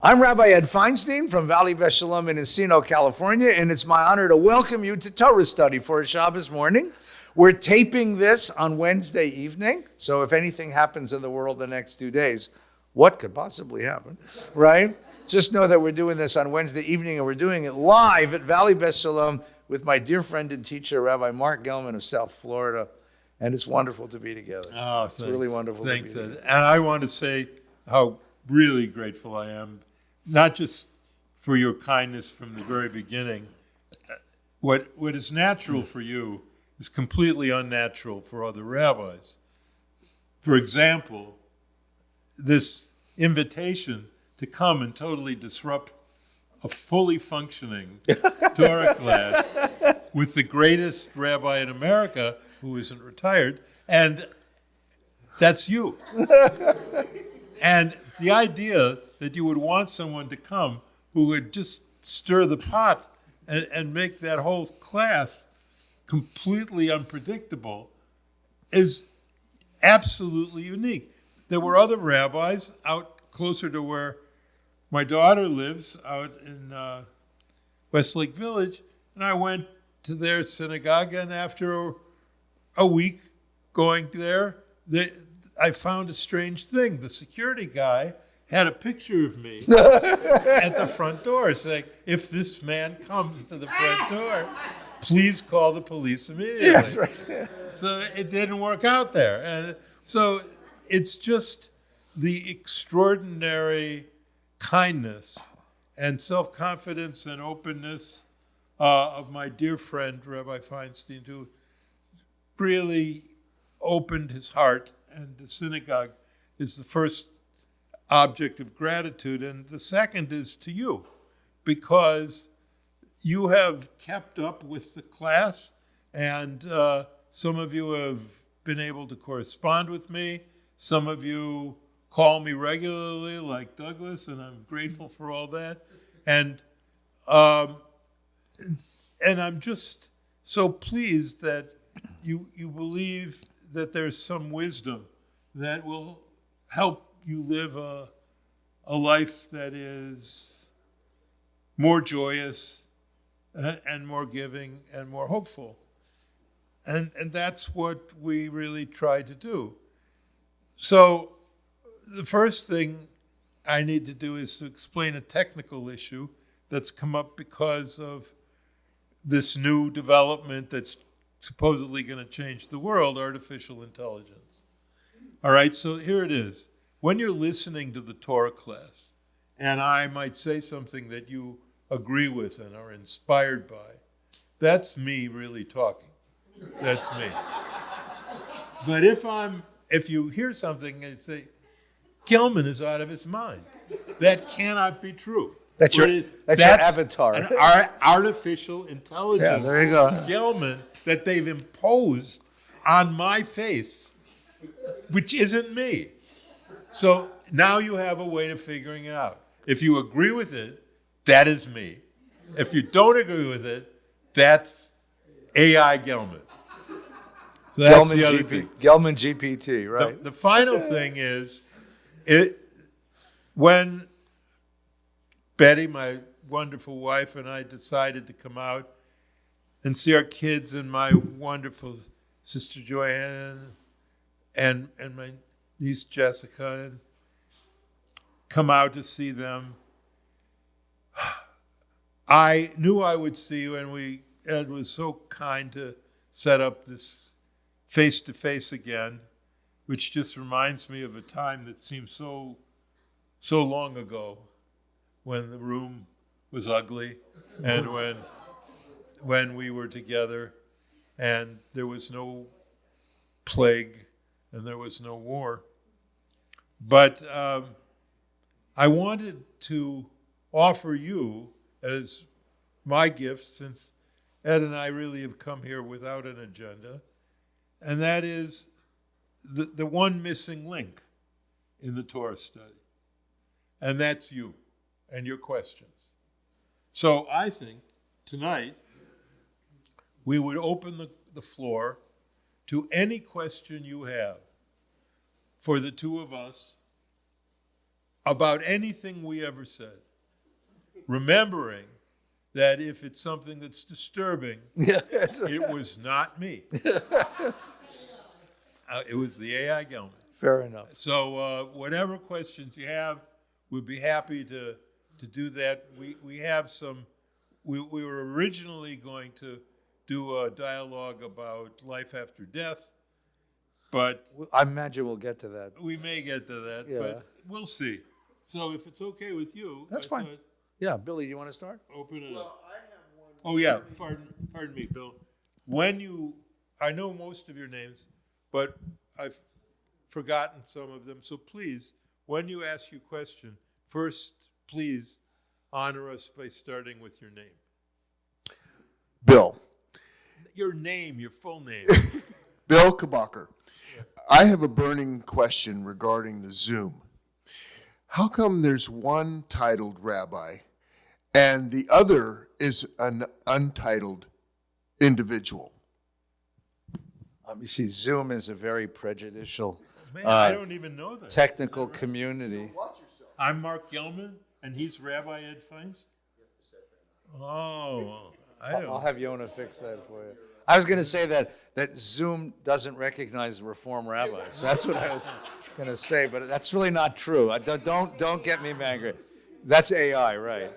I'm Rabbi Ed Feinstein from Valley Beth Shalom in Encino, California, and it's my honor to welcome you to Torah study for a Shabbos morning. We're taping this on Wednesday evening, so if anything happens in the world the next 2 days, what could possibly happen, right? Just know that we're doing this on Wednesday evening, and we're doing it live at Valley Beth Shalom with my dear friend and teacher, Rabbi Mark Gelman of South Florida, and it's wonderful to be together. Oh, it's really wonderful to be together. Ed. And I want to say how really grateful I am, not just for your kindness from the very beginning. What is natural for you is completely unnatural for other rabbis. For example, this invitation to come and totally disrupt a fully functioning Torah class with the greatest rabbi in America who isn't retired, and that's you. And the idea that you would want someone to come who would just stir the pot and make that whole class completely unpredictable is absolutely unique. There were other rabbis out closer to where my daughter lives, out in Westlake Village, and I went to their synagogue, and after a week going there, I found a strange thing. The security guy had a picture of me at the front door saying, if this man comes to the front door, please call the police immediately. Yes, right. So it didn't work out there. And so it's just the extraordinary kindness and self-confidence and openness of my dear friend, Rabbi Feinstein, who really opened his heart, and the synagogue is the first object of gratitude. And the second is to you, because you have kept up with the class, and some of you have been able to correspond with me. Some of you call me regularly, like Douglas, and I'm grateful for all that. And I'm just so pleased that you believe that there's some wisdom that will help you live a life that is more joyous and more giving and more hopeful. And that's what we really try to do. So the first thing I need to do is to explain a technical issue that's come up because of this new development that's supposedly going to change the world, artificial intelligence. All right, so here it is. When you're listening to the Torah class, and I might say something that you agree with and are inspired by, that's me really talking. That's me. But if you hear something and say, Gelman is out of his mind, that cannot be true. That's your avatar. An artificial intelligence. Yeah, there you go. Gelman that they've imposed on my face, which isn't me. So now you have a way of figuring it out. If you agree with it, that is me. If you don't agree with it, that's AI Gelman. So that's Gelman, the other thing. Gelman GPT, right? The final thing is, when Betty, my wonderful wife, and I decided to come out and see our kids, and my wonderful sister Joanne and my niece Jessica, and come out to see them, I knew I would see you, and Ed was so kind to set up this face-to-face again, which just reminds me of a time that seems so long ago, when the room was ugly, and when we were together, and there was no plague, and there was no war. But I wanted to offer you as my gift, since Ed and I really have come here without an agenda, and that is the one missing link in the Torah study, and that's you and your questions. So I think tonight we would open the floor to any question you have for the two of us about anything we ever said, remembering that if it's something that's disturbing, it was not me. It was the AI Gelman. Fair enough. So whatever questions you have, we'd be happy to do that. We have some, we were originally going to do a dialogue about life after death, but I imagine we'll get to that. we may get to that, Yeah. but we'll see. So if it's okay with you, That's I fine. thought Yeah, Billy, you want to start? open it up. Oh yeah, pardon me, Bill. I know most of your names, but I've forgotten some of them. So please, when you ask your question, first, please honor us by starting with your name. Bill. Your name, your full name. Bill Kabacher. I have a burning question regarding the Zoom. How come there's one titled rabbi and the other is an untitled individual? You see, Zoom is a very prejudicial Man, I don't even know that. technical community. I'm Mark Gelman, and he's Rabbi Ed Feinstein. Oh, I don't. I'll have Yona fix that for you. I was going to say that Zoom doesn't recognize Reform rabbis. That's what I was going to say, but that's really not true. Don't get me angry. That's AI, right?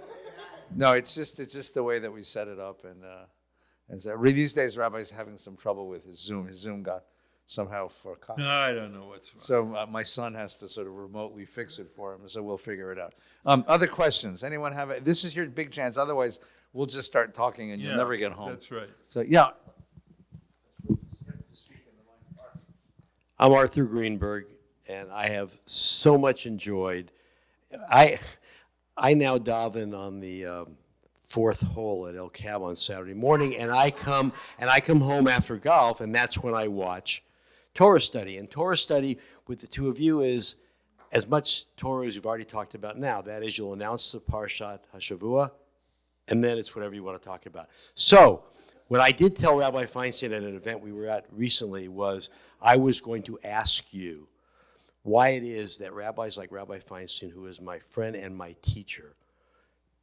No, it's just the way that we set it up, and so these days Rabbi's having some trouble with his Zoom. His Zoom got somehow for No, I don't know what's wrong. so my son has to sort of remotely fix it for him. So we'll figure it out. Other questions? Anyone have? This is your big chance. Otherwise, we'll just start talking and you'll never get home. That's right. So yeah. I'm Arthur Greenberg, and I have so much enjoyed. I now daven on the fourth hole at El Cab on Saturday morning, and I come home after golf, and that's when I watch Torah study. And Torah study with the two of you is as much Torah as you've already talked about now. That is, you'll announce the Parshat Hashavua, and then it's whatever you want to talk about. So what I did tell Rabbi Feinstein at an event we were at recently was I was going to ask you why it is that rabbis like Rabbi Feinstein, who is my friend and my teacher,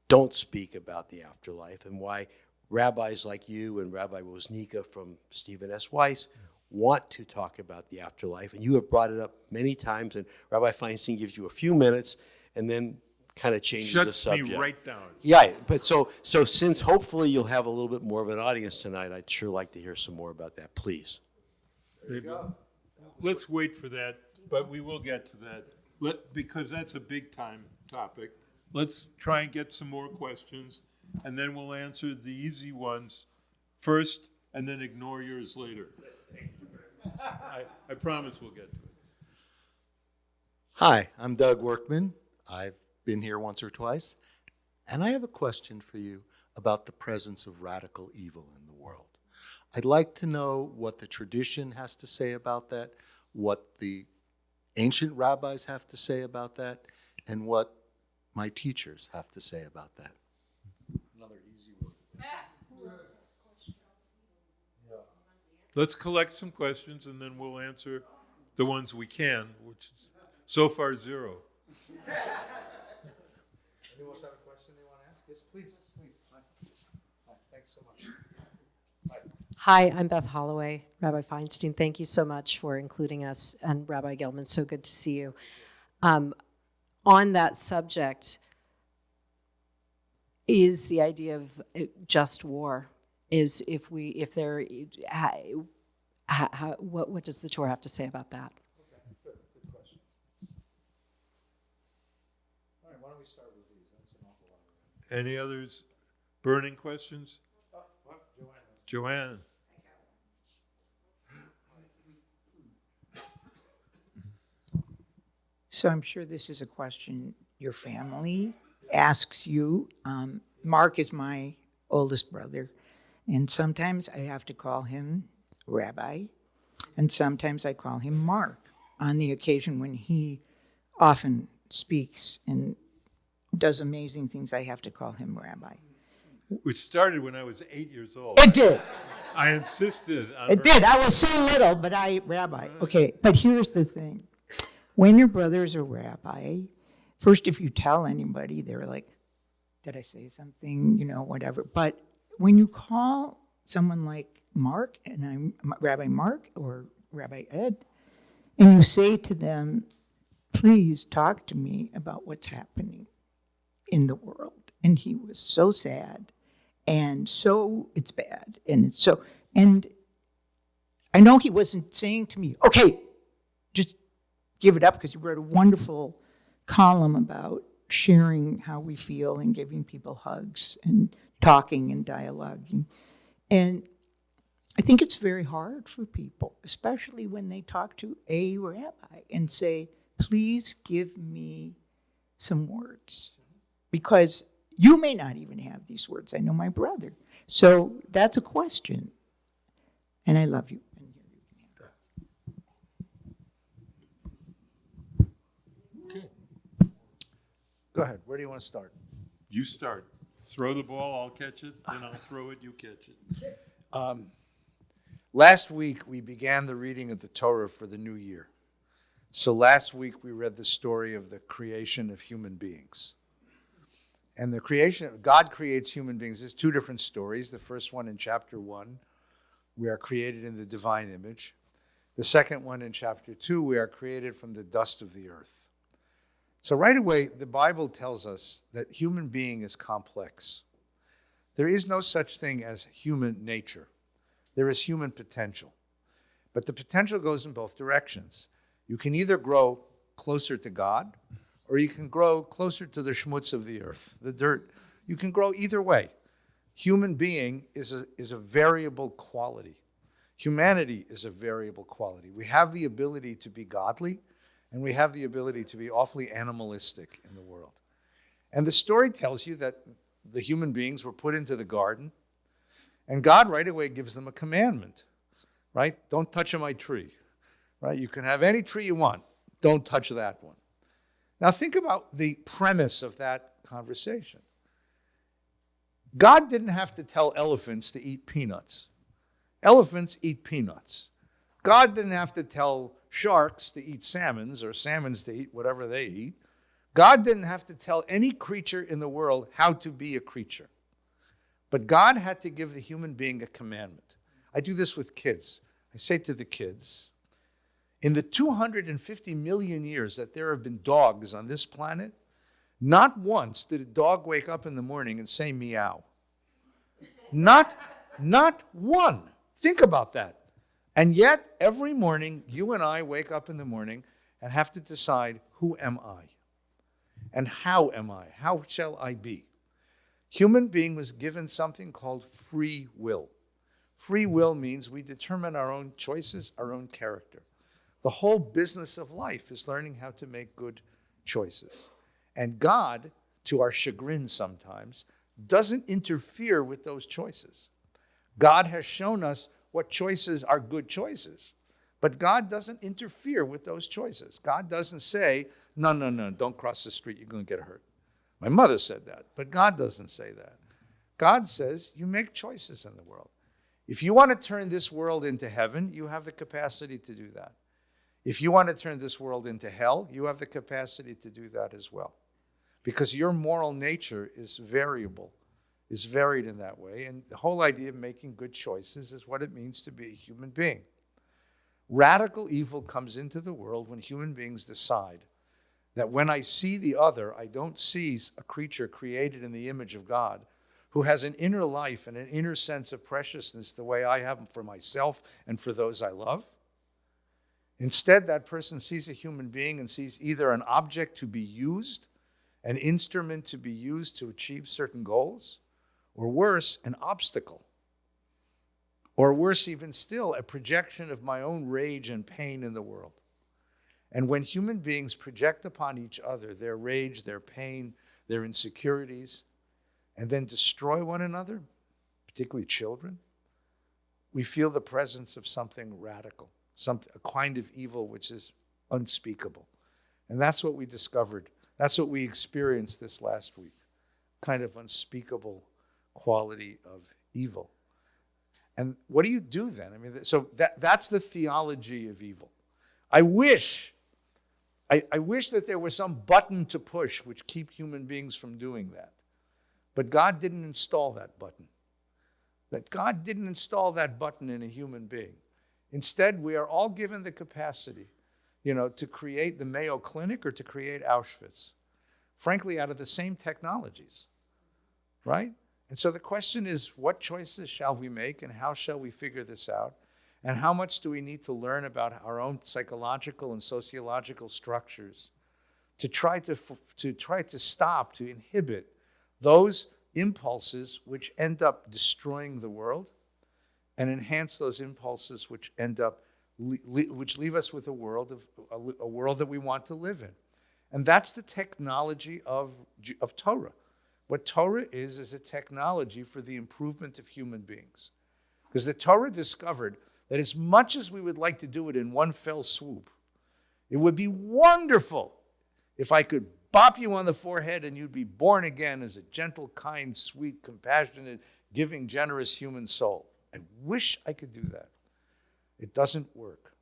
don't speak about the afterlife, and why rabbis like you and Rabbi Woznicka from Stephen S. Weiss want to talk about the afterlife. And you have brought it up many times, and Rabbi Feinstein gives you a few minutes and then kind of changes the Shuts subject. me right down. Yeah, but so since hopefully you'll have a little bit more of an audience tonight, I'd sure like to hear some more about that, please. Let's wait for that, but we will get to that because that's a big time topic. Let's try and get some more questions, and then we'll answer the easy ones first, and then ignore yours later. I promise we'll get to it. Hi, I'm Doug Workman. I've been here once or twice, and I have a question for you about the presence of radical evil in the world. I'd like to know what the tradition has to say about that, what the ancient rabbis have to say about that, and what my teachers have to say about that. Another easy one. Let's collect some questions, and then we'll answer the ones we can, which is so far zero. Anyone else have a question they want to ask? Yes, please. Hi. Thanks so much. Hi, I'm Beth Holloway. Rabbi Feinstein, thank you so much for including us, and Rabbi Gelman, so good to see you. On that subject is the idea of just war. Is what does the Torah have to say about that? Okay, good question. All right, why don't we start with these? That's an awful lot of Any others burning questions? Joanne. Joanne. So I'm sure this is a question your family asks you. Mark is my oldest brother, and sometimes I have to call him Rabbi, and sometimes I call him Mark. On the occasion when he often speaks and does amazing things, I have to call him Rabbi. Which started when I was 8 years old. It did. I insisted on It her- did. I was so little, but Rabbi. Okay, but here's the thing. When your brother's a rabbi, first, if you tell anybody, they're like, did I say something, whatever. But when you call someone like Mark, and I'm Rabbi Mark or Rabbi Ed, and you say to them, please talk to me about what's happening in the world. And he was so sad, and so it's bad, and it's so, and I know he wasn't saying to me, okay, just give it up, because he wrote a wonderful column about sharing how we feel and giving people hugs and talking and dialoguing. And I think it's very hard for people, especially when they talk to a rabbi and say, please give me some words, because you may not even have these words. I know my brother. So that's a question. And I love you. Okay. Go ahead. Where do you want to start? You start. Throw the ball, I'll catch it, then I'll throw it, you catch it. Last week, we began the reading of the Torah for the new year. So last week, we read the story of the creation of human beings. And the creation, God creates human beings. There's two different stories. The first one in chapter 1, we are created in the divine image. The second one in chapter 2, we are created from the dust of the earth. So right away, the Bible tells us that human being is complex. There is no such thing as human nature. There is human potential. But the potential goes in both directions. You can either grow closer to God, or you can grow closer to the schmutz of the earth, the dirt. You can grow either way. Human being is a variable quality. Humanity is a variable quality. We have the ability to be godly, and we have the ability to be awfully animalistic in the world. And the story tells you that the human beings were put into the garden, and God right away gives them a commandment, right? Don't touch my tree, right? You can have any tree you want. Don't touch that one. Now think about the premise of that conversation. God didn't have to tell elephants to eat peanuts. Elephants eat peanuts. God didn't have to tell sharks to eat salmons or salmons to eat whatever they eat. God didn't have to tell any creature in the world how to be a creature. But God had to give the human being a commandment. I do this with kids. I say to the kids, in the 250 million years that there have been dogs on this planet, not once did a dog wake up in the morning and say meow. Not one. Think about that. And yet, every morning, you and I wake up in the morning and have to decide, who am I? And how am I? How shall I be? Human being was given something called free will. Free will means we determine our own choices, our own character. The whole business of life is learning how to make good choices. And God, to our chagrin sometimes, doesn't interfere with those choices. God has shown us what choices are good choices, but God doesn't interfere with those choices. God doesn't say, no, don't cross the street, you're going to get hurt. My mother said that, but God doesn't say that. God says, you make choices in the world. If you want to turn this world into heaven, you have the capacity to do that. If you want to turn this world into hell, you have the capacity to do that as well. Because your moral nature is variable, is varied in that way. And the whole idea of making good choices is what it means to be a human being. Radical evil comes into the world when human beings decide that when I see the other, I don't see a creature created in the image of God who has an inner life and an inner sense of preciousness the way I have for myself and for those I love. Instead, that person sees a human being and sees either an object to be used, an instrument to be used to achieve certain goals, or worse, an obstacle. Or worse even still, a projection of my own rage and pain in the world. And when human beings project upon each other their rage, their pain, their insecurities, and then destroy one another, particularly children, we feel the presence of something radical. A kind of evil which is unspeakable. And that's what we discovered. That's what we experienced this last week. Kind of unspeakable quality of evil. And what do you do then? I mean, so that's the theology of evil. I wish I wish that there was some button to push which keep human beings from doing that. But God didn't install that button. That God didn't install that button in a human being. Instead, we are all given the capacity, to create the Mayo Clinic or to create Auschwitz. Frankly, out of the same technologies, right? And so the question is, what choices shall we make and how shall we figure this out? And how much do we need to learn about our own psychological and sociological structures to try to stop, to inhibit those impulses which end up destroying the world and enhance those impulses which end up which leave us with a world that we want to live in. And that's the technology of Torah. What Torah is a technology for the improvement of human beings. Because the Torah discovered that as much as we would like to do it in one fell swoop, it would be wonderful if I could bop you on the forehead and you'd be born again as a gentle, kind, sweet, compassionate, giving, generous human soul. I wish I could do that. It doesn't work.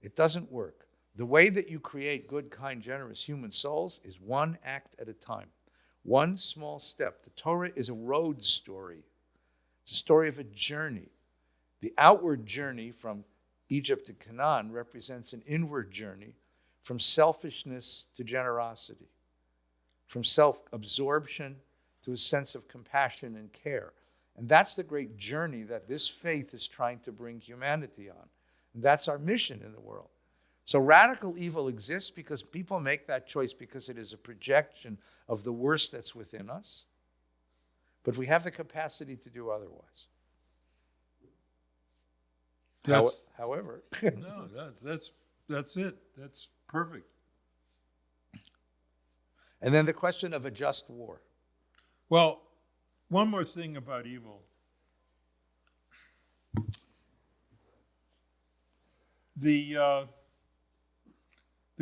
It doesn't work. The way that you create good, kind, generous human souls is one act at a time. One small step. The Torah is a road story. It's a story of a journey. The outward journey from Egypt to Canaan represents an inward journey from selfishness to generosity, from self-absorption to a sense of compassion and care. And that's the great journey that this faith is trying to bring humanity on. And that's our mission in the world. So radical evil exists because people make that choice because it is a projection of the worst that's within us. But we have the capacity to do otherwise. However, no, that's it. That's perfect. And then the question of a just war. Well, one more thing about evil. The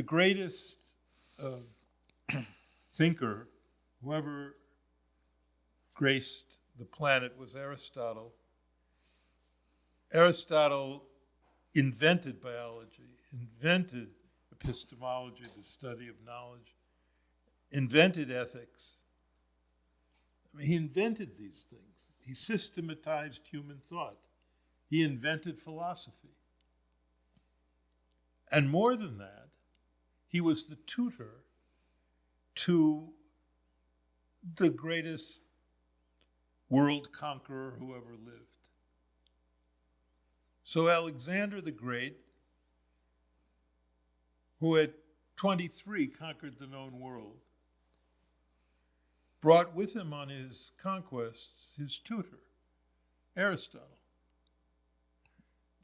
greatest thinker, whoever graced the planet, was Aristotle. Aristotle invented biology, invented epistemology, the study of knowledge, invented ethics. I mean, he invented these things. He systematized human thought. He invented philosophy. And more than that, he was the tutor to the greatest world conqueror who ever lived. So Alexander the Great, who at 23 conquered the known world, brought with him on his conquests his tutor, Aristotle.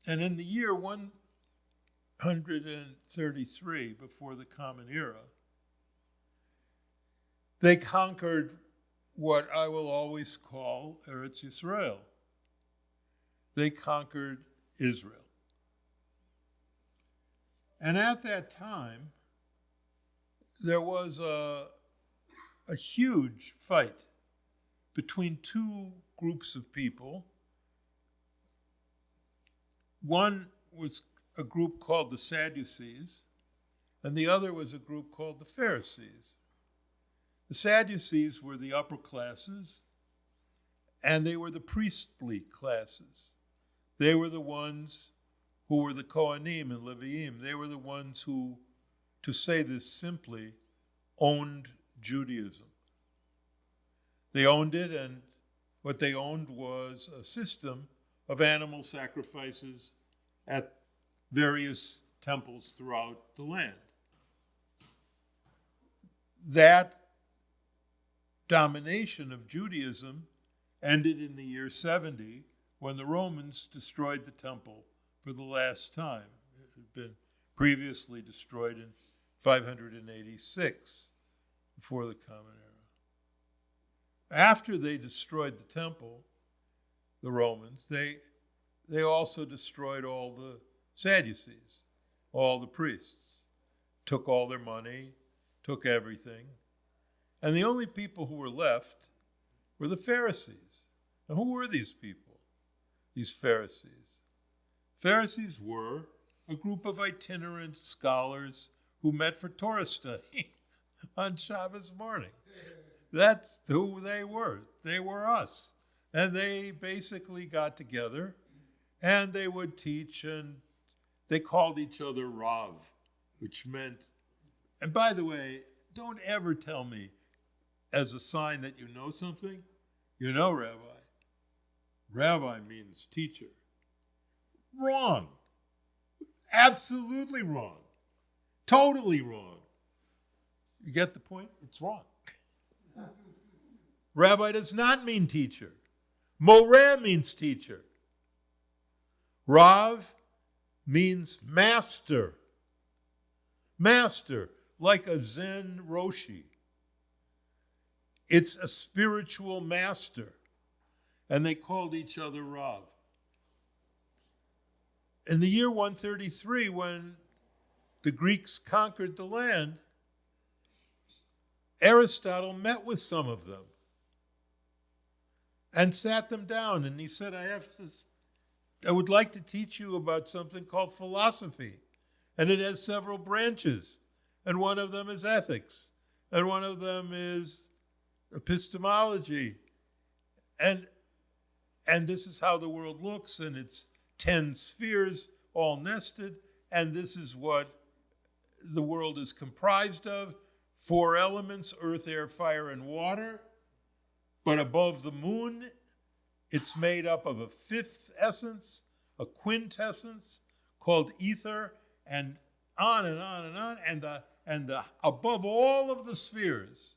And in the year 133 before the Common Era, they conquered what I will always call Eretz Yisrael. They conquered Israel. And at that time, there was a huge fight between two groups of people. One was a group called the Sadducees, and the other was a group called the Pharisees. The Sadducees were the upper classes, and they were the priestly classes. They were the ones who were the Kohanim and Leviim. They were the ones who, to say this simply, owned Judaism. They owned it, and what they owned was a system of animal sacrifices at various temples throughout the land. That domination of Judaism ended in the year 70 when the Romans destroyed the temple for the last time. It had been previously destroyed in 586 before the Common Era. After they destroyed the temple, the Romans, they also destroyed all the Sadducees, all the priests, took all their money, took everything. And the only people who were left were the Pharisees. Now, who were these people, these Pharisees? Pharisees were a group of itinerant scholars who met for Torah study on Shabbos morning. That's who they were. They were us. And they basically got together and they would teach, and they called each other Rav, which meant, and by the way, don't ever tell me as a sign that you know something, you know, Rabbi. Rabbi means teacher. Wrong. Absolutely wrong. Totally wrong. You get the point? It's wrong. Rabbi does not mean teacher. Moreh means teacher. Rav means master. Master, like a Zen Roshi. It's a spiritual master. And they called each other Rav. In the year 133, when the Greeks conquered the land, Aristotle met with some of them and sat them down, and he said, I would like to teach you about something called philosophy, and it has several branches, and one of them is ethics, and one of them is epistemology, and this is how the world looks, and it's 10 spheres all nested, and this is what the world is comprised of: 4 elements, earth, air, fire, and water. But above the moon, it's made up of a 5th essence, a quintessence called ether, and on and on and on. And above all of the spheres,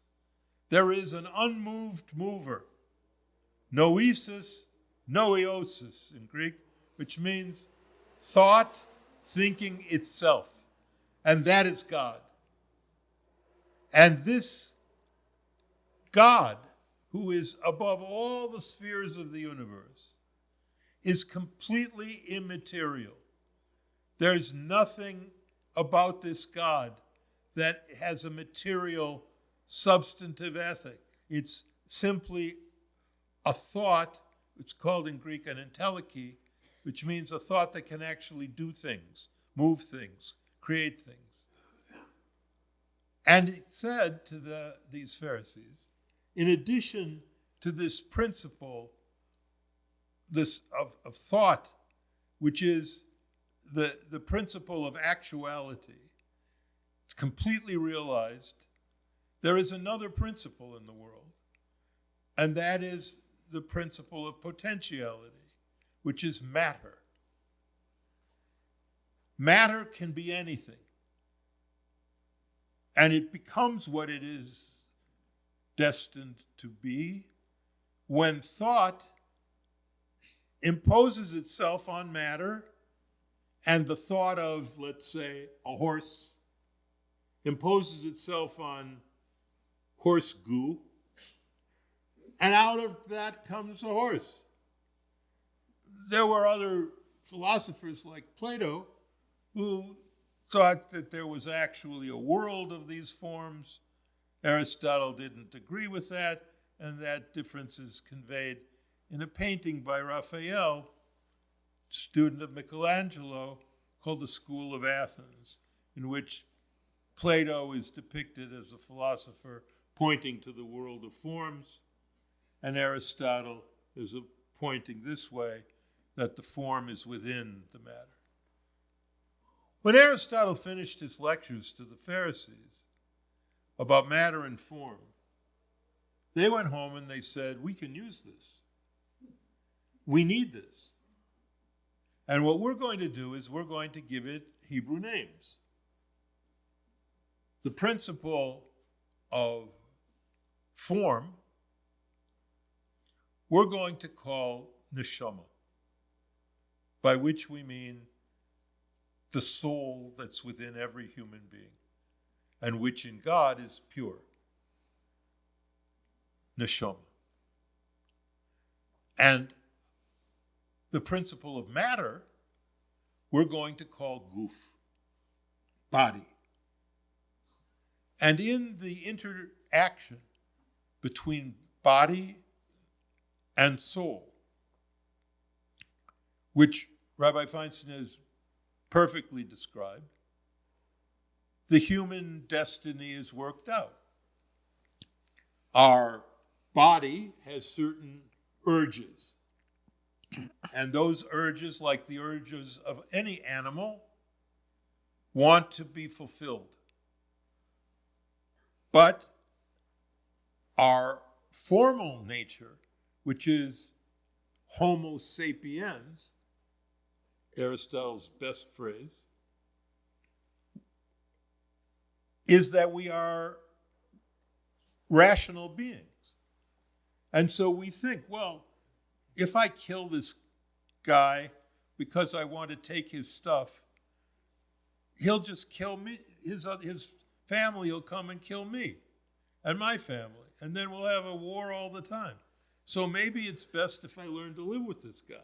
there is an unmoved mover, noesis, noeosis in Greek, which means thought, thinking itself. And that is God. And this God, who is above all the spheres of the universe, is completely immaterial. There's nothing about this God that has a material, substantive ethic. It's simply a thought. It's called in Greek an entelechy, which means a thought that can actually do things, move things, create things. And it said to these Pharisees, in addition to this principle of thought, which is the principle of actuality, it's completely realized, there is another principle in the world, and that is the principle of potentiality, which is matter. Matter can be anything, and it becomes what it is destined to be when thought imposes itself on matter, and the thought of, let's say, a horse imposes itself on horse goo, and out of that comes a horse. There were other philosophers like Plato who thought that there was actually a world of these forms. Aristotle didn't agree with that, and that difference is conveyed in a painting by Raphael, student of Michelangelo, called The School of Athens, in which Plato is depicted as a philosopher pointing to the world of forms, and Aristotle is pointing this way, that the form is within the matter. When Aristotle finished his lectures to the Pharisees about matter and form, they went home and they said, we can use this. We need this. And what we're going to do is we're going to give it Hebrew names. The principle of form, we're going to call neshama, by which we mean the soul that's within every human being, and which in God is pure. Neshama. And the principle of matter, we're going to call guf, body. And in the interaction between body and soul, which Rabbi Feinstein has perfectly described, the human destiny is worked out. Our body has certain urges. And those urges, like the urges of any animal, want to be fulfilled. But our formal nature, which is Homo sapiens, Aristotle's best phrase, is that we are rational beings. And so we think, well, if I kill this guy because I want to take his stuff, he'll just kill me. His family will come and kill me and my family. And then we'll have a war all the time. So maybe it's best if I learn to live with this guy.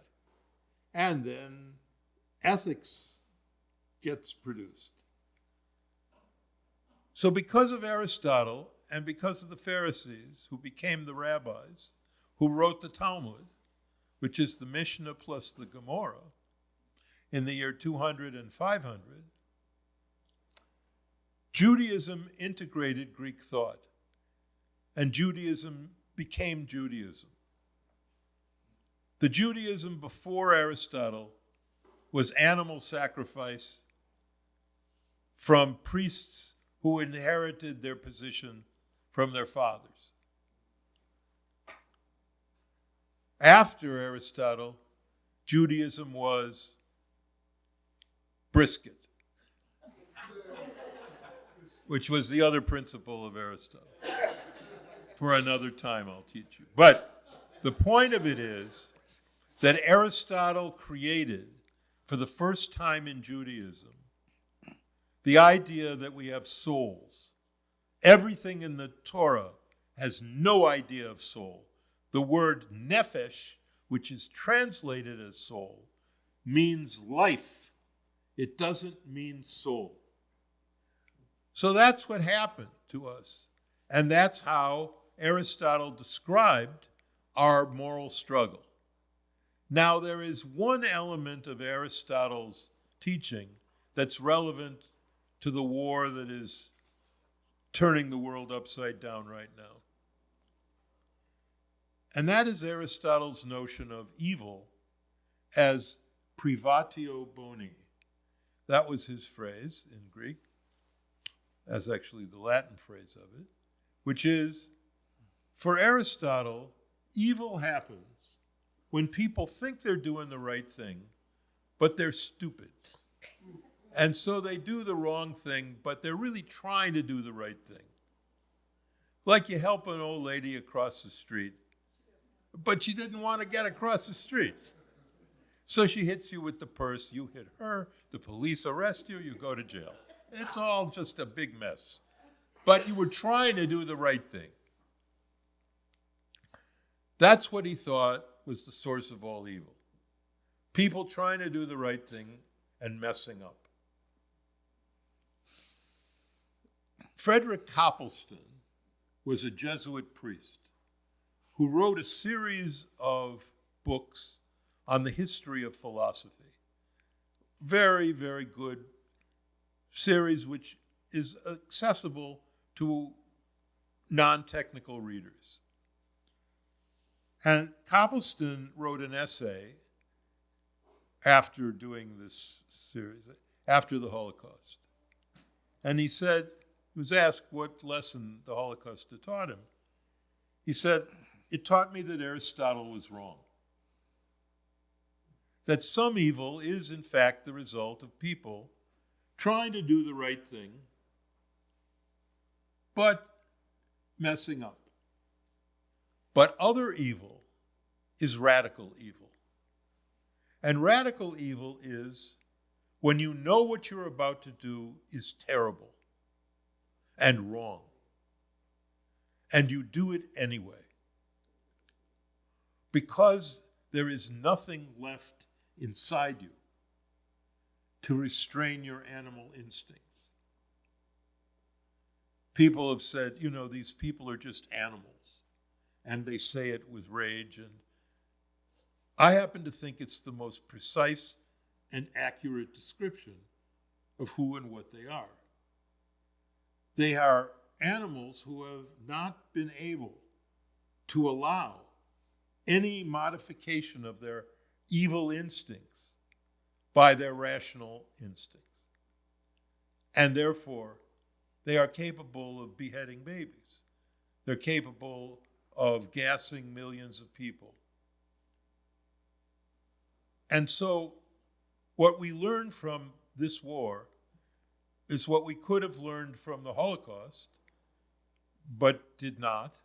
And then ethics gets produced. So because of Aristotle and because of the Pharisees, who became the rabbis, who wrote the Talmud, which is the Mishnah plus the Gemara, in the year 200 and 500, Judaism integrated Greek thought, and Judaism became Judaism. The Judaism before Aristotle was animal sacrifice from priests who inherited their position from their fathers. After Aristotle, Judaism was brisket, which was the other principle of Aristotle. For another time, I'll teach you. But the point of it is that Aristotle created, for the first time in Judaism, the idea that we have souls. Everything in the Torah has no idea of soul. The word nephesh, which is translated as soul, means life. It doesn't mean soul. So that's what happened to us. And that's how Aristotle described our moral struggle. Now, there is one element of Aristotle's teaching that's relevant to the war that is turning the world upside down right now. And that is Aristotle's notion of evil as privatio boni. That was his phrase in Greek. That's actually the Latin phrase of it, which is, for Aristotle, evil happens when people think they're doing the right thing, but they're stupid. And so they do the wrong thing, but they're really trying to do the right thing. Like you help an old lady across the street, but she didn't want to get across the street. So she hits you with the purse, you hit her, the police arrest you, you go to jail. It's all just a big mess. But you were trying to do the right thing. That's what he thought was the source of all evil. People trying to do the right thing and messing up. Frederick Copleston was a Jesuit priest who wrote a series of books on the history of philosophy. Very, very good series which is accessible to non-technical readers. And Copleston wrote an essay after doing this series, after the Holocaust. And he said, he was asked what lesson the Holocaust had taught him. He said, it taught me that Aristotle was wrong. That some evil is, in fact, the result of people trying to do the right thing, but messing up. But other evil is radical evil. And radical evil is when you know what you're about to do is terrible and wrong, and you do it anyway. Because there is nothing left inside you to restrain your animal instincts. People have said, you know, these people are just animals, and they say it with rage, and I happen to think it's the most precise and accurate description of who and what they are. They are animals who have not been able to allow any modification of their evil instincts by their rational instincts. And therefore, they are capable of beheading babies. They're capable of gassing millions of people. And so, what we learn from this war is what we could have learned from the Holocaust, but did not.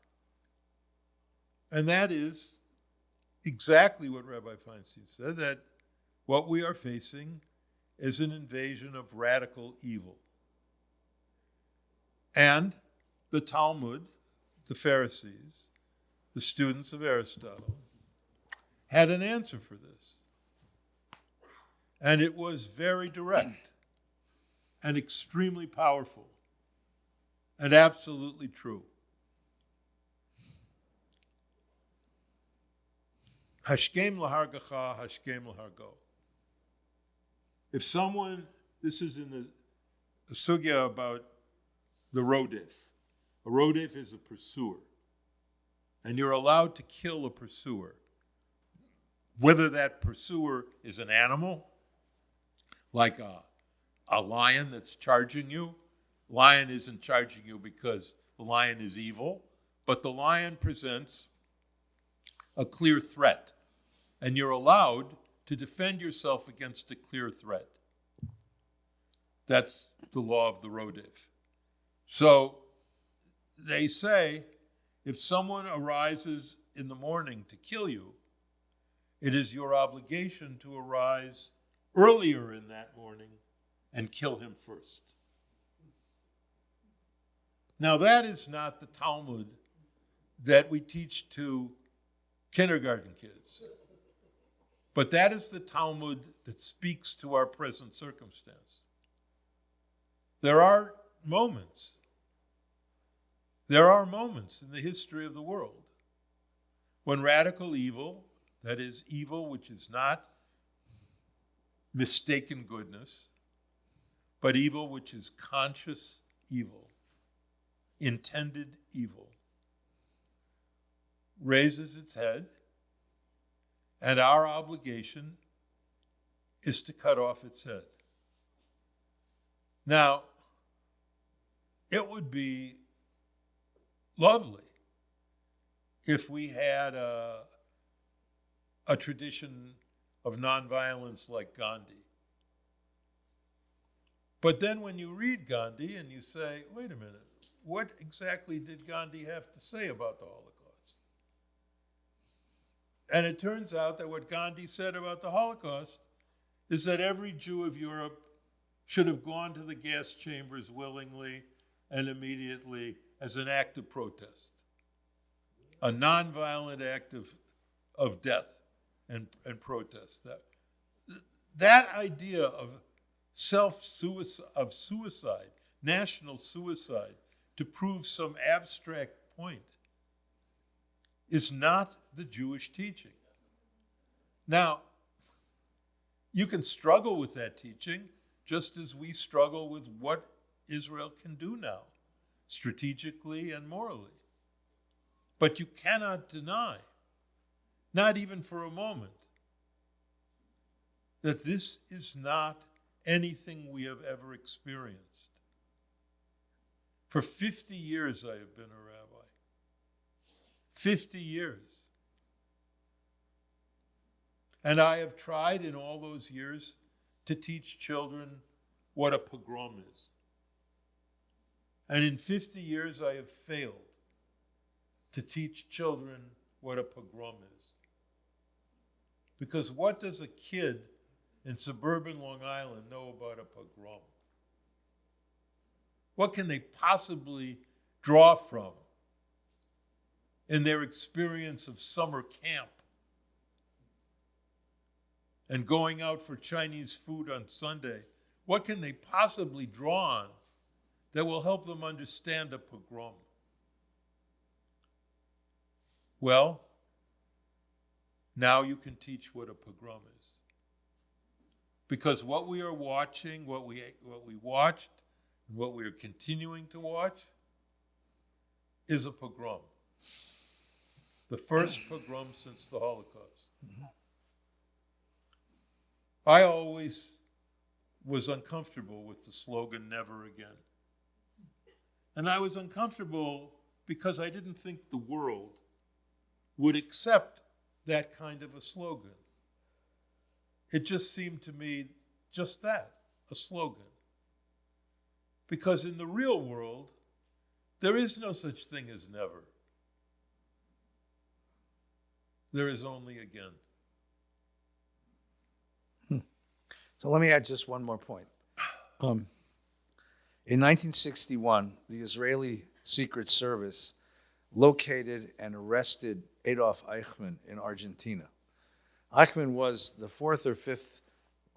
And that is exactly what Rabbi Feinstein said, that what we are facing is an invasion of radical evil. And the Talmud, the Pharisees, the students of Aristotle, had an answer for this. And it was very direct and extremely powerful and absolutely true. Hashkem lahargacha, hashkem lahargo. If someone, this is in the sugya about the rodef. A rodef is a pursuer. And you're allowed to kill a pursuer. Whether that pursuer is an animal, like a lion that's charging you. Lion isn't charging you because the lion is evil, but the lion presents a clear threat. And you're allowed to defend yourself against a clear threat. That's the law of the rodef. So they say, if someone arises in the morning to kill you, it is your obligation to arise earlier in that morning and kill him first. Now, that is not the Talmud that we teach to kindergarten kids, but that is the Talmud that speaks to our present circumstance. There are moments in the history of the world when radical evil, that is, evil which is not mistaken goodness, but evil which is conscious evil, intended evil, raises its head, and our obligation is to cut off its head. Now, it would be lovely if we had a tradition of nonviolence like Gandhi. But then when you read Gandhi and you say, wait a minute, what exactly did Gandhi have to say about the Holocaust? And it turns out that what Gandhi said about the Holocaust is that every Jew of Europe should have gone to the gas chambers willingly and immediately as an act of protest, a nonviolent act of death and protest. That idea of suicide, national suicide, to prove some abstract point is not the Jewish teaching. Now, you can struggle with that teaching just as we struggle with what Israel can do now, strategically and morally. But you cannot deny, not even for a moment, that this is not anything we have ever experienced. For 50 years I have been a rabbi. 50 years. And I have tried in all those years to teach children what a pogrom is. And in 50 years I have failed to teach children what a pogrom is. Because what does a kid in suburban Long Island know about a pogrom? What can they possibly draw from in their experience of summer camp and going out for Chinese food on Sunday? What can they possibly draw on that will help them understand a pogrom? Well, now you can teach what a pogrom is. Because what we are watching, what we watched And what we are continuing to watch is a pogrom. The first pogrom since the Holocaust. I always was uncomfortable with the slogan, never again. And I was uncomfortable because I didn't think the world would accept that kind of a slogan. It just seemed to me just that, a slogan. Because in the real world, there is no such thing as never. There is only again. So let me add just one more point. In 1961, the Israeli Secret Service located and arrested Adolf Eichmann in Argentina. Eichmann was the fourth or fifth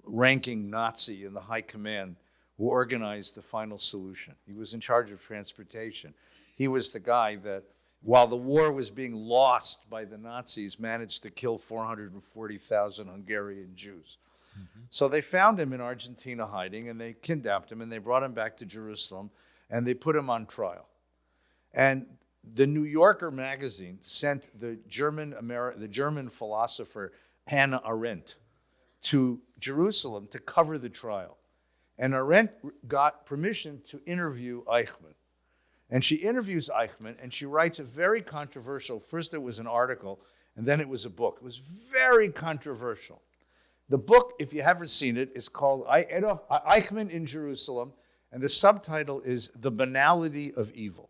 ranking Nazi in the high command who organized the final solution. He was in charge of transportation. He was the guy that, while the war was being lost by the Nazis, managed to kill 440,000 Hungarian Jews. So they found him in Argentina hiding, and they kidnapped him, and they brought him back to Jerusalem, and they put him on trial. And the New Yorker magazine sent the German philosopher Hannah Arendt to Jerusalem to cover the trial. And Arendt got permission to interview Eichmann. And she interviews Eichmann, and she writes a very controversial, first it was an article, and then it was a book. It was very controversial. The book, if you haven't seen it, is called Eichmann in Jerusalem, and the subtitle is The Banality of Evil.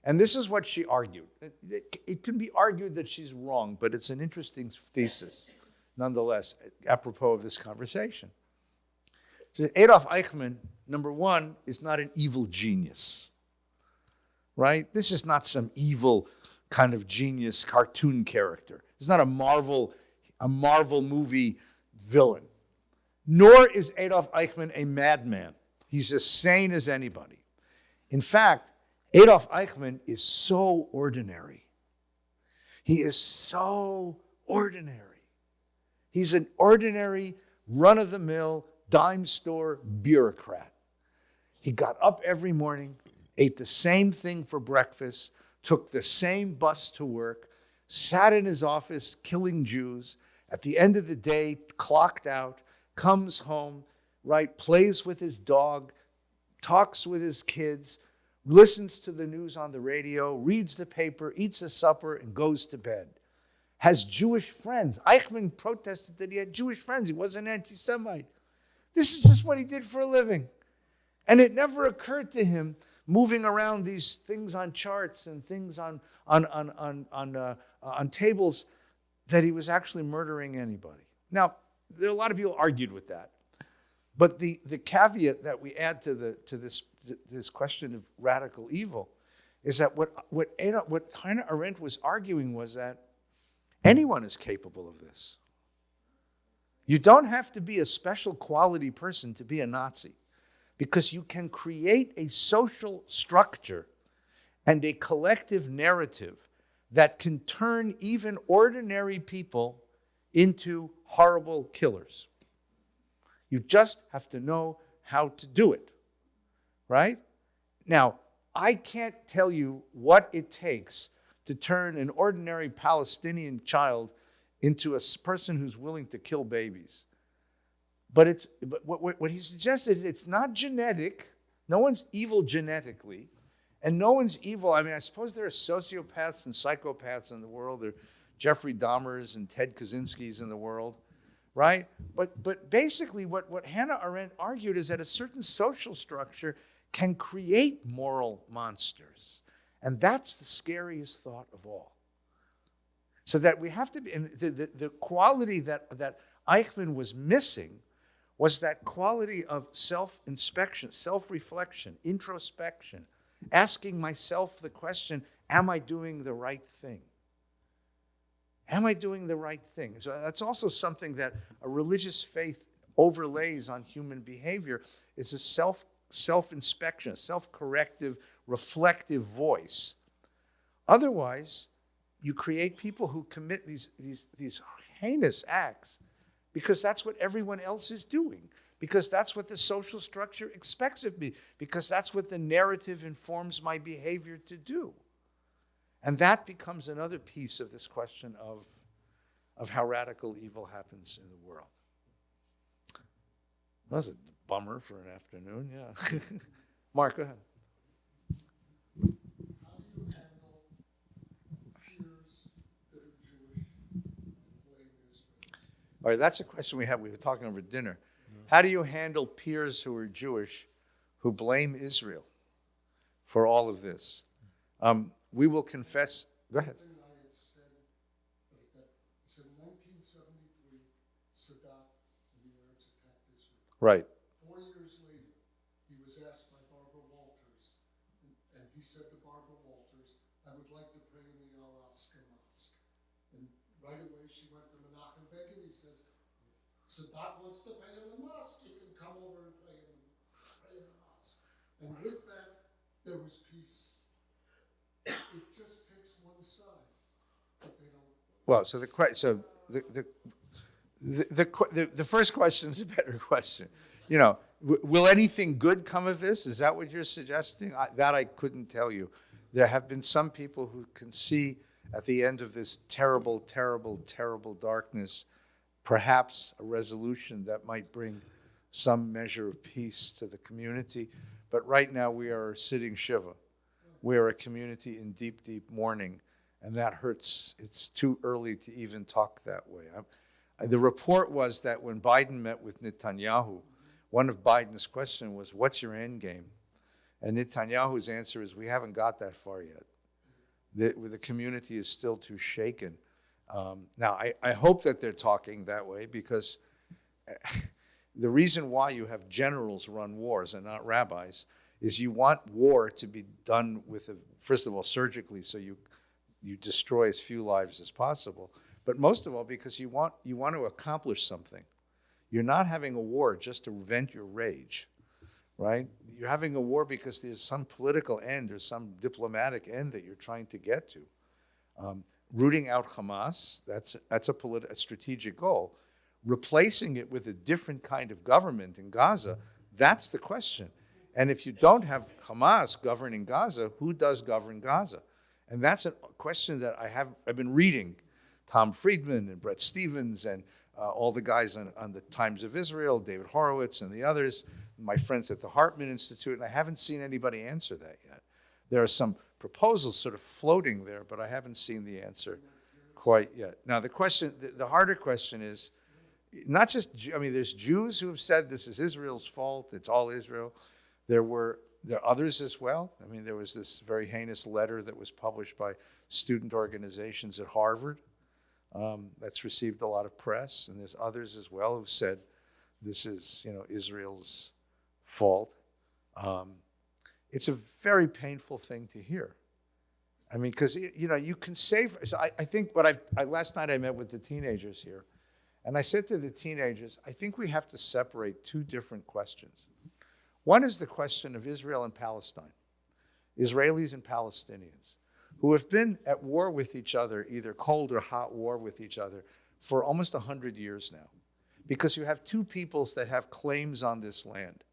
And this is what she argued. It can be argued that she's wrong, but it's an interesting thesis, nonetheless, apropos of this conversation. So Adolf Eichmann, number one, is not an evil genius, right? This is not some evil kind of genius cartoon character. It's not a Marvel movie villain. Nor is Adolf Eichmann a madman. He's as sane as anybody. In fact, Adolf Eichmann is so ordinary. He is so ordinary. He's an ordinary, run-of-the-mill, dime store bureaucrat. He got up every morning, ate the same thing for breakfast, took the same bus to work, sat in his office killing Jews, at the end of the day, clocked out, comes home, right, plays with his dog, talks with his kids, listens to the news on the radio, reads the paper, eats a supper, and goes to bed. Has Jewish friends. Eichmann protested that he had Jewish friends. He was an anti-Semite. This is just what he did for a living. And it never occurred to him, moving around these things on charts and things on tables, that he was actually murdering anybody. Now, there are a lot of people argued with that. But the caveat that we add to this question of radical evil is that what Hannah Arendt was arguing was that anyone is capable of this. You don't have to be a special quality person to be a Nazi, because you can create a social structure and a collective narrative that can turn even ordinary people into horrible killers. You just have to know how to do it, right? Now, I can't tell you what it takes to turn an ordinary Palestinian child into a person who's willing to kill babies. But what he suggested is it's not genetic. No one's evil genetically. And no one's evil. I mean, I suppose there are sociopaths and psychopaths in the world. There are Jeffrey Dahmers and Ted Kaczynskis in the world, right? But basically what Hannah Arendt argued is that a certain social structure can create moral monsters. And that's the scariest thought of all. So that we have to be, and the quality that Eichmann was missing was that quality of self-inspection, self-reflection, introspection, asking myself the question, am I doing the right thing? Am I doing the right thing? So that's also something that a religious faith overlays on human behavior, is a self-inspection, a self-corrective, reflective voice. Otherwise, you create people who commit these heinous acts because that's what everyone else is doing. because that's what the social structure expects of me, because that's what the narrative informs my behavior to do. And that becomes another piece of this question of how radical evil happens in the world. That was a bummer for an afternoon, yeah. Mark, go ahead. How do you handle peers that are Jewish and blame Israel? All right, that's a question we were talking over dinner. How do you handle peers who are Jewish who blame Israel for all of this? We will confess. Go ahead. One thing I have said, that it's in 1973, Sadat and the Arabs attacked Israel. Right. 4 years later, he was asked by Barbara Walters, and he said to Barbara Walters, I would like to pray in the Al-Aqsa Mosque. And right away she went to Menachem Begin. He says, if Sadat wants to pray in the mosque, he can come over and pray in the mosque. And with that, there was peace. It just takes one side, but they don't. Well, so the first question is a better question. Will anything good come of this? Is that what you're suggesting? That I couldn't tell you. There have been some people who can see at the end of this terrible, terrible, terrible darkness, perhaps a resolution that might bring some measure of peace to the community. But right now we are sitting Shiva. We are a community in deep, deep mourning, and that hurts. It's too early to even talk that way. The report was that when Biden met with Netanyahu, one of Biden's questions was, what's your end game? And Netanyahu's answer is, we haven't got that far yet. The community is still too shaken. Now, I hope that they're talking that way, because the reason why you have generals run wars and not rabbis is you want war to be done with, first of all, surgically, so you destroy as few lives as possible, but most of all because you want to accomplish something. You're not having a war just to vent your rage, right? You're having a war because there's some political end or some diplomatic end that you're trying to get to. Rooting out Hamas, that's a strategic goal. Replacing it with a different kind of government in Gaza, that's the question. And if you don't have Hamas governing Gaza, who does govern Gaza? And that's a question that I've been reading. Tom Friedman and Bret Stephens and all the guys on the Times of Israel, David Horowitz and the others, my friends at the Hartman Institute, and I haven't seen anybody answer that yet. There are some proposals sort of floating there, but I haven't seen the answer quite yet. Now the harder question is, not just, there's Jews who have said this is Israel's fault, it's all Israel. There are others as well. There was this very heinous letter that was published by student organizations at Harvard that's received a lot of press, and there's others as well who've said this is, Israel's fault. It's a very painful thing to hear. Because you can say. So I think last night I met with the teenagers here, and I said to the teenagers, I think we have to separate two different questions. One is the question of Israel and Palestine, Israelis and Palestinians, who have been at war with each other, either cold or hot war with each other, for almost 100 years now, because you have two peoples that have claims on this land.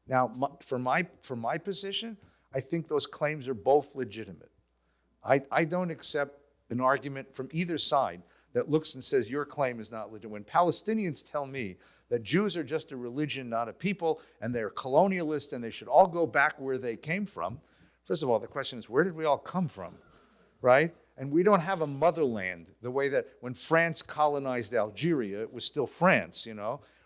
Now, from my position, I think those claims are both legitimate. I don't accept an argument from either side that looks and says your claim is not legitimate. When Palestinians tell me that Jews are just a religion, not a people, and they're colonialist and they should all go back where they came from, first of all, the question is, where did we all come from, right? And we don't have a motherland the way that when France colonized Algeria, it was still France,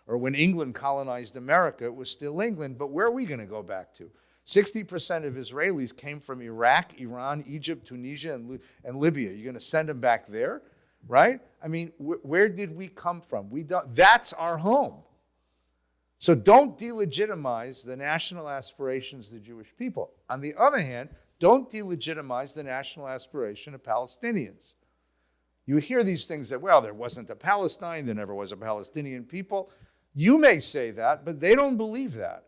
or when England colonized America, it was still England. But where are we going to go back to? 60% of Israelis came from Iraq, Iran, Egypt, Tunisia, and Libya. You're going to send them back there? Right? Where did we come from? That's our home. So don't delegitimize the national aspirations of the Jewish people. On the other hand, don't delegitimize the national aspiration of Palestinians. You hear these things that, well, there wasn't a Palestine, there never was a Palestinian people. You may say that, but they don't believe that.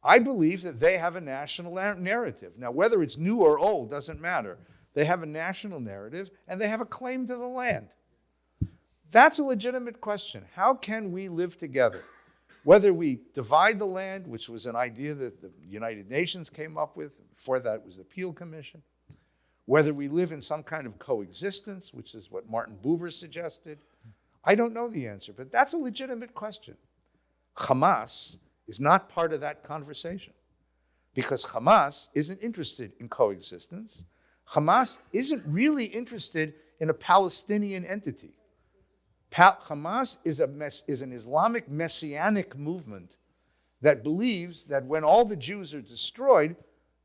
I believe that they have a national narrative. Now, whether it's new or old doesn't matter. They have a national narrative, and they have a claim to the land. That's a legitimate question. How can we live together Whether we divide the land, which was an idea that the United Nations came up with, before that it was the Peel Commission, whether we live in some kind of coexistence, which is what Martin Buber suggested, I don't know the answer, but that's a legitimate question. Hamas is not part of that conversation because Hamas isn't interested in coexistence. Hamas isn't really interested in a Palestinian entity. Hamas is an Islamic messianic movement that believes that when all the Jews are destroyed,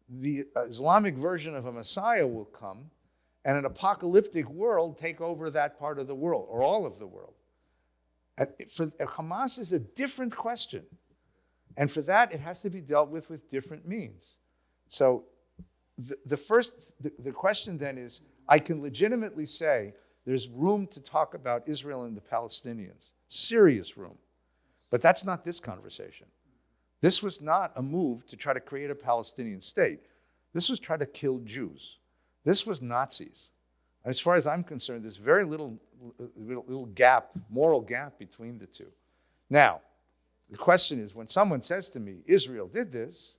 the Islamic version of a Messiah will come and an apocalyptic world take over that part of the world, or all of the world. Hamas is a different question. And for that, it has to be dealt with different means. So the question then is, I can legitimately say there's room to talk about Israel and the Palestinians, serious room. But that's not this conversation. This was not a move to try to create a Palestinian state. This was try to kill Jews. This was Nazis. As far as I'm concerned, there's very little gap, moral gap between the two. Now, the question is, when someone says to me, Israel did this,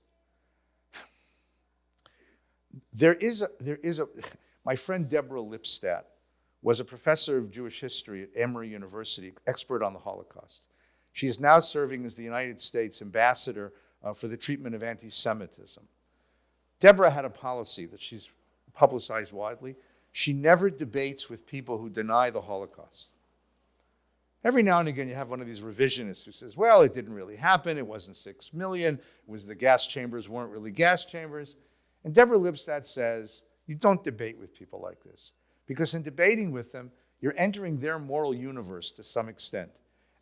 my friend Deborah Lipstadt was a professor of Jewish history at Emory University, expert on the Holocaust. She is now serving as the United States ambassador for the treatment of anti-Semitism. Deborah had a policy that she's publicized widely. She never debates with people who deny the Holocaust. Every now and again, you have one of these revisionists who says, well, it didn't really happen. It wasn't 6 million. It was the gas chambers weren't really gas chambers. And Deborah Lipstadt says, you don't debate with people like this. Because in debating with them, you're entering their moral universe to some extent.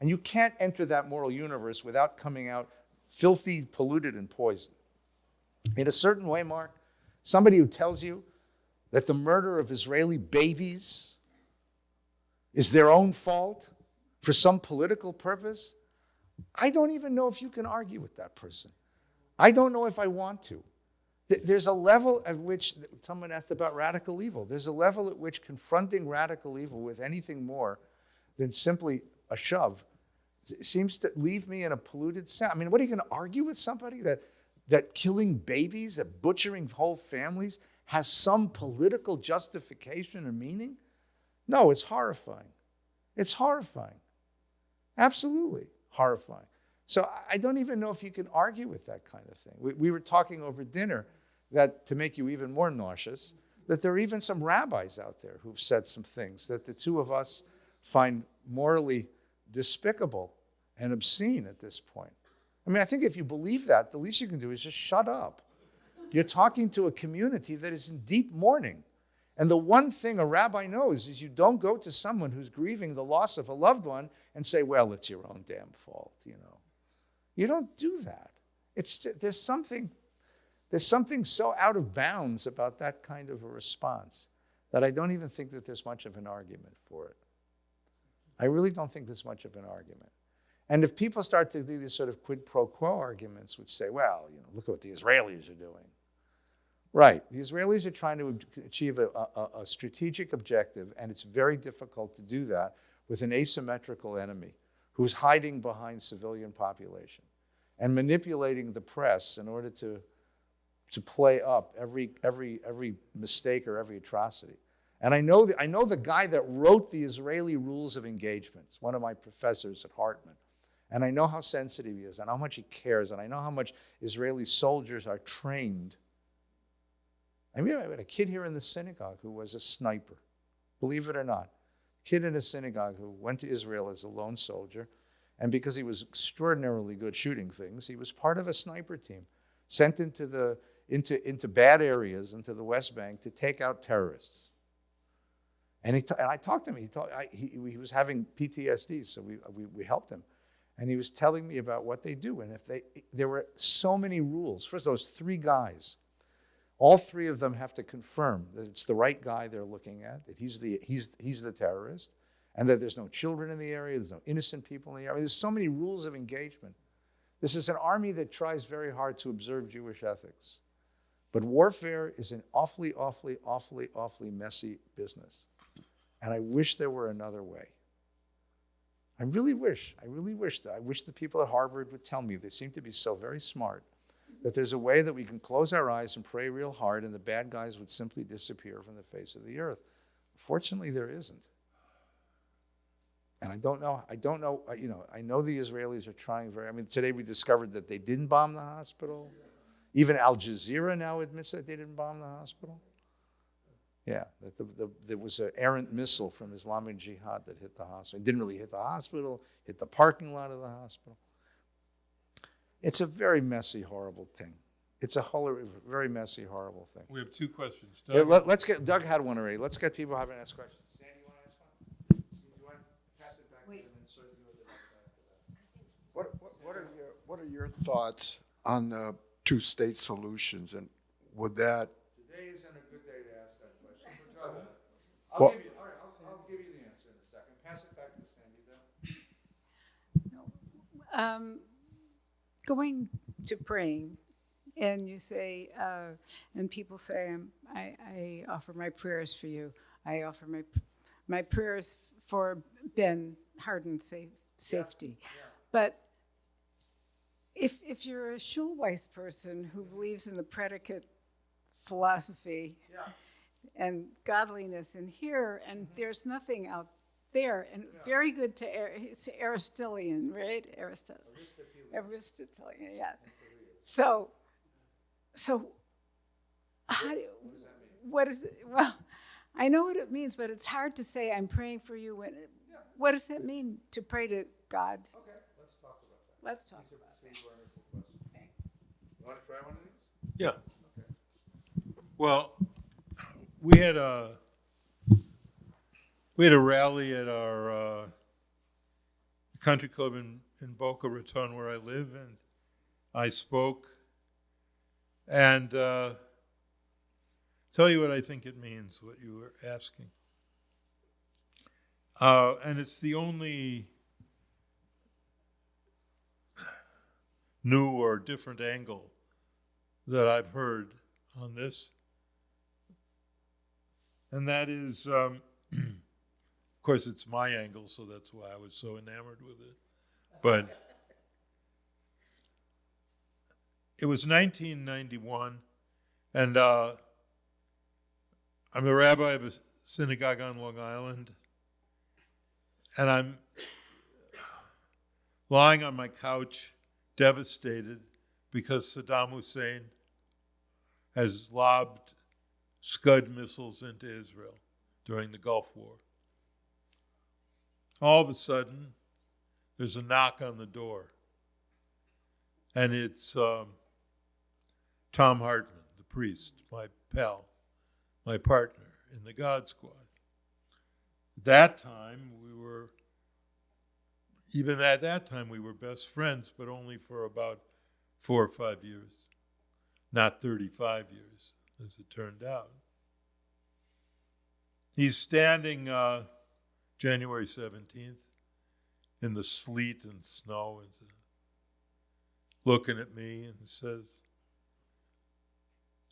And you can't enter that moral universe without coming out filthy, polluted, and poisoned. In a certain way, Mark, somebody who tells you that the murder of Israeli babies is their own fault for some political purpose, I don't even know if you can argue with that person. I don't know if I want to. There's a level at which, someone asked about radical evil, there's a level at which confronting radical evil with anything more than simply a shove seems to leave me in a polluted sense. I mean, what are you going to argue with somebody that killing babies, that butchering whole families has some political justification or meaning? No, it's horrifying. It's horrifying. Absolutely horrifying. So I don't even know if you can argue with that kind of thing. We were talking over dinner that, to make you even more nauseous, that there are even some rabbis out there who've said some things that the two of us find morally despicable and obscene at this point. I mean, I think if you believe that, the least you can do is just shut up. You're talking to a community that is in deep mourning. And the one thing a rabbi knows is you don't go to someone who's grieving the loss of a loved one and say, well, it's your own damn fault, you know. You don't do that. There's something so out of bounds about that kind of a response that I don't even think that there's much of an argument for it. I really don't think there's much of an argument. And if people start to do these sort of quid pro quo arguments, which say, well, you know, look at what the Israelis are doing. Right, the Israelis are trying to achieve a strategic objective, and it's very difficult to do that with an asymmetrical enemy who's hiding behind civilian population and manipulating the press in order to play up every mistake or every atrocity. And I know the guy that wrote the Israeli rules of engagement, one of my professors at Hartman, and I know how sensitive he is, and how much he cares, and I know how much Israeli soldiers are trained. I mean, I had a kid here in the synagogue who was a sniper, believe it or not. A kid in a synagogue who went to Israel as a lone soldier, and because he was extraordinarily good shooting things, he was part of a sniper team sent into bad areas, into the West Bank, to take out terrorists. And I talked to him. He was having PTSD, so we helped him. And he was telling me about what they do. And there were so many rules. First, those 3 guys, all 3 of them have to confirm that it's the right guy they're looking at, that he's the terrorist, and that there's no children in the area, there's no innocent people in the area. There's so many rules of engagement. This is an army that tries very hard to observe Jewish ethics. But warfare is an awfully, awfully, awfully, awfully messy business. And I wish there were another way. I really wish that. I wish the people at Harvard would tell me, they seem to be so very smart, that there's a way that we can close our eyes and pray real hard and the bad guys would simply disappear from the face of the earth. Fortunately, there isn't. And I don't know, I know the Israelis are trying today we discovered that they didn't bomb the hospital. Even Al Jazeera now admits that they didn't bomb the hospital. Yeah, that there was an errant missile from Islamic Jihad that hit the hospital. It didn't really hit the hospital, hit the parking lot of the hospital. It's a very messy, horrible thing. It's a very messy, horrible thing. We have two questions. Yeah, Doug? let's get, Doug had one already. Let's get people having asked questions. Sandy, you want to ask one? You want to pass it back to him and insert you with the next one after that? What are your thoughts on the two-state solutions, and would that? Today isn't a good day to ask that question. But go ahead. Well- I'll give you the answer in a second. Pass it back to Sandy, though. Going to praying, and you say, and people say, I offer my prayers for you. I offer my prayers for Ben Harden's safety. Yeah. But if you're a Schulweis person who believes in the predicate philosophy Yeah. and godliness in here, and there's nothing out there, and very good to it's Aristotelian, right? Aristotelian, yeah. So how do, what is it? Well, I know what it means, but it's hard to say I'm praying for you. What does that mean to pray to God? Okay, let's talk about that. Let's talk about that. You want to try one of these? Yeah. Okay. Well, we had a rally at our country club in Boca Raton where I live, and I spoke. And tell you what I think it means, what you were asking. And it's the only new or different angle that I've heard on this. And that is, of course, it's my angle, so that's why I was so enamored with it. But it was 1991, and I'm the rabbi of a synagogue on Long Island, and I'm lying on my couch, devastated, because Saddam Hussein has lobbed Scud missiles into Israel during the Gulf War. All of a sudden, there's a knock on the door, and it's Tom Hartman, the priest, my pal, my partner in the God Squad. At that time, we were best friends, but only for about 4 or 5 years, not 35 years, as it turned out. He's standing January 17th in the sleet and snow, and looking at me and says,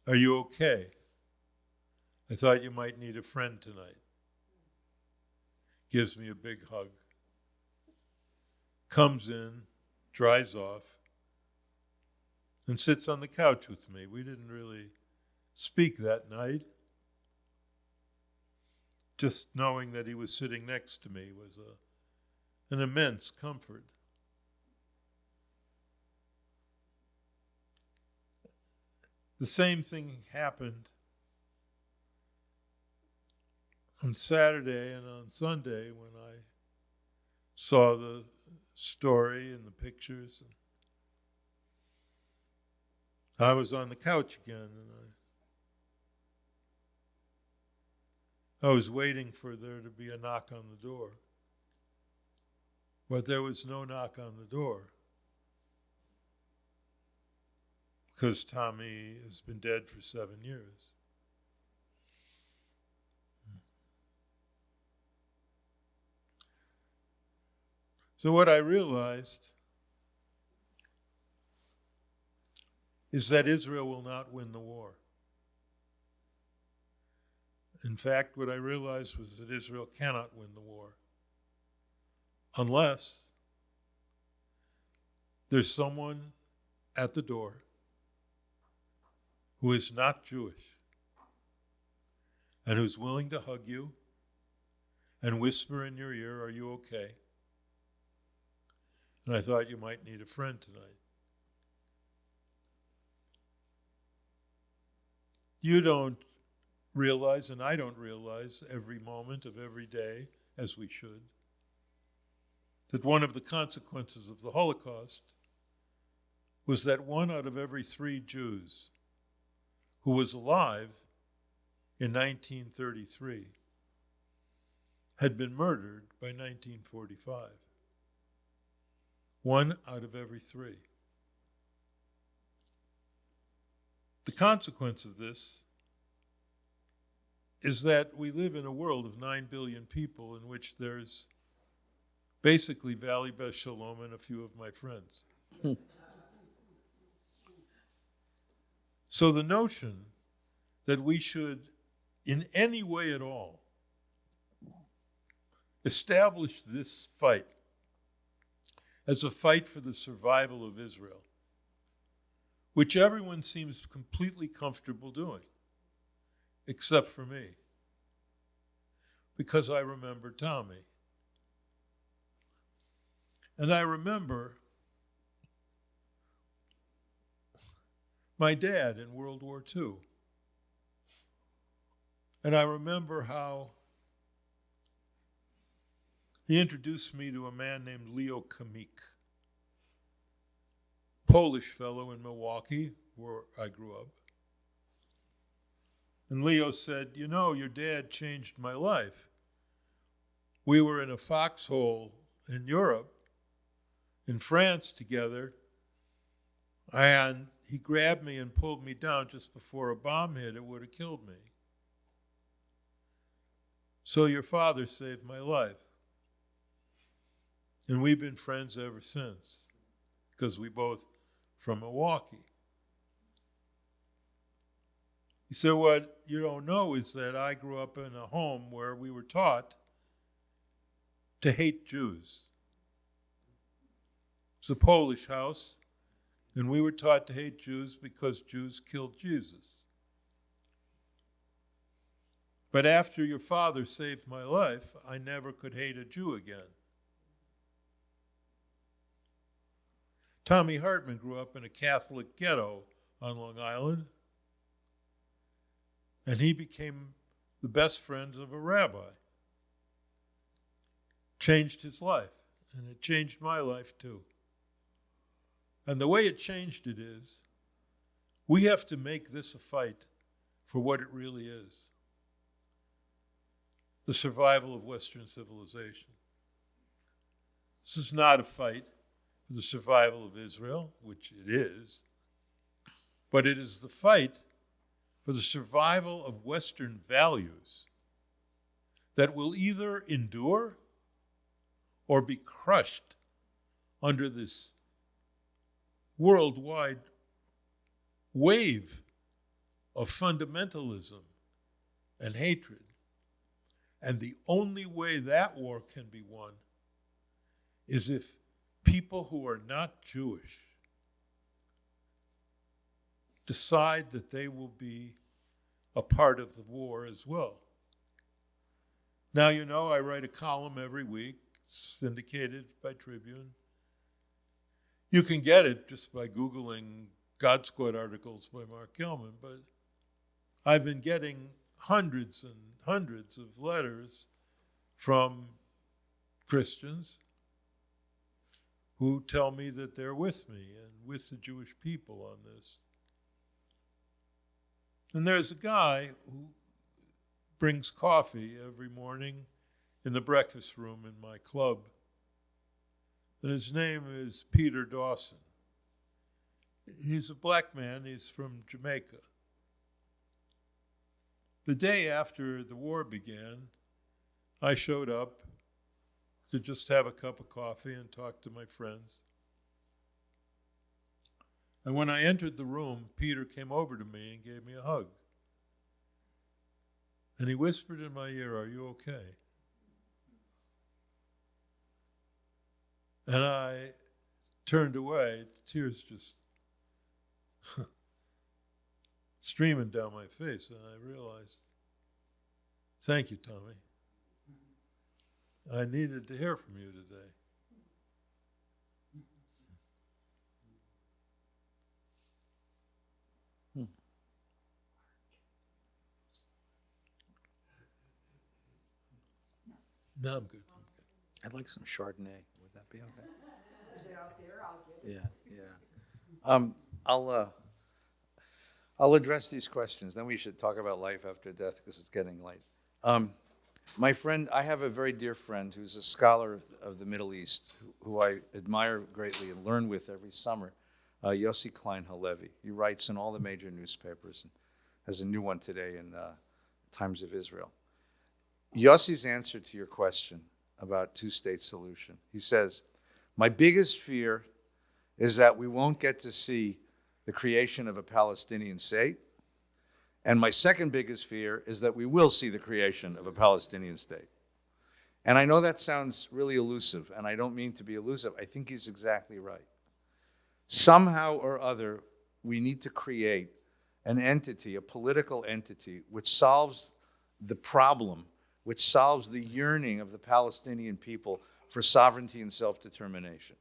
"Are you okay? I thought you might need a friend tonight." Gives me a big hug. Comes in, dries off, and sits on the couch with me. We didn't really speak that night. Just knowing that he was sitting next to me was an immense comfort. The same thing happened on Saturday and on Sunday when I saw the story and the pictures. I was on the couch again, and I was waiting for there to be a knock on the door. But there was no knock on the door, because Tommy has been dead for 7 years. So what I realized is that Israel will not win the war. In fact, what I realized was that Israel cannot win the war unless there's someone at the door who is not Jewish and who's willing to hug you and whisper in your ear, "Are you okay?" And I thought you might need a friend tonight. You don't realize, and I don't realize every moment of every day, as we should, that one of the consequences of the Holocaust was that 1 out of every 3 Jews who was alive in 1933 had been murdered by 1945. 1 out of every 3. The consequence of this is that we live in a world of 9 billion people in which there's basically Valley Beth Shalom and a few of my friends. So the notion that we should, in any way at all, establish this fight as a fight for the survival of Israel, which everyone seems completely comfortable doing, except for me, because I remember Tommy. And I remember my dad in World War II. And I remember how he introduced me to a man named Leo Kamik, Polish fellow in Milwaukee, where I grew up. And Leo said, "You know, your dad changed my life. We were in a foxhole in Europe, in France together, and he grabbed me and pulled me down just before a bomb hit. It would have killed me. So your father saved my life. And we've been friends ever since, because we both from Milwaukee." He said, "What you don't know is that I grew up in a home where we were taught to hate Jews. It's a Polish house, and we were taught to hate Jews because Jews killed Jesus. But after your father saved my life, I never could hate a Jew again." Tommy Hartman grew up in a Catholic ghetto on Long Island, and he became the best friend of a rabbi. Changed his life, and it changed my life too. And the way it changed it is, we have to make this a fight for what it really is: the survival of Western civilization. This is not a fight for the survival of Israel, which it is, but it is the fight for the survival of Western values that will either endure or be crushed under this worldwide wave of fundamentalism and hatred. And the only way that war can be won is if people who are not Jewish decide that they will be a part of the war as well. Now, you know, I write a column every week, syndicated by Tribune. You can get it just by Googling God Squad articles by Mark Gilman, but I've been getting hundreds and hundreds of letters from Christians who tell me that they're with me and with the Jewish people on this. And there's a guy who brings coffee every morning in the breakfast room in my club, and his name is Peter Dawson. He's a black man. He's from Jamaica. The day after the war began, I showed up to just have a cup of coffee and talk to my friends. And when I entered the room, Peter came over to me and gave me a hug. And he whispered in my ear, "Are you okay?" And I turned away, tears just streaming down my face, and I realized, thank you, Tommy. I needed to hear from you today. No, I'm good. I'd like some Chardonnay. Would that be okay? Is it out there? I'll get it. Yeah. I'll address these questions. Then we should talk about life after death because it's getting late. My friend, I have a very dear friend who's a scholar of the Middle East who I admire greatly and learn with every summer, Yossi Klein Halevi. He writes in all the major newspapers and has a new one today in Times of Israel. Yossi's answer to your question about two-state solution, he says, my biggest fear is that we won't get to see the creation of a Palestinian state. And my second biggest fear is that we will see the creation of a Palestinian state. And I know that sounds really elusive, and I don't mean to be elusive. I think he's exactly right. Somehow or other, we need to create an entity, a political entity, which solves the problem, which solves the yearning of the Palestinian people for sovereignty and self-determination.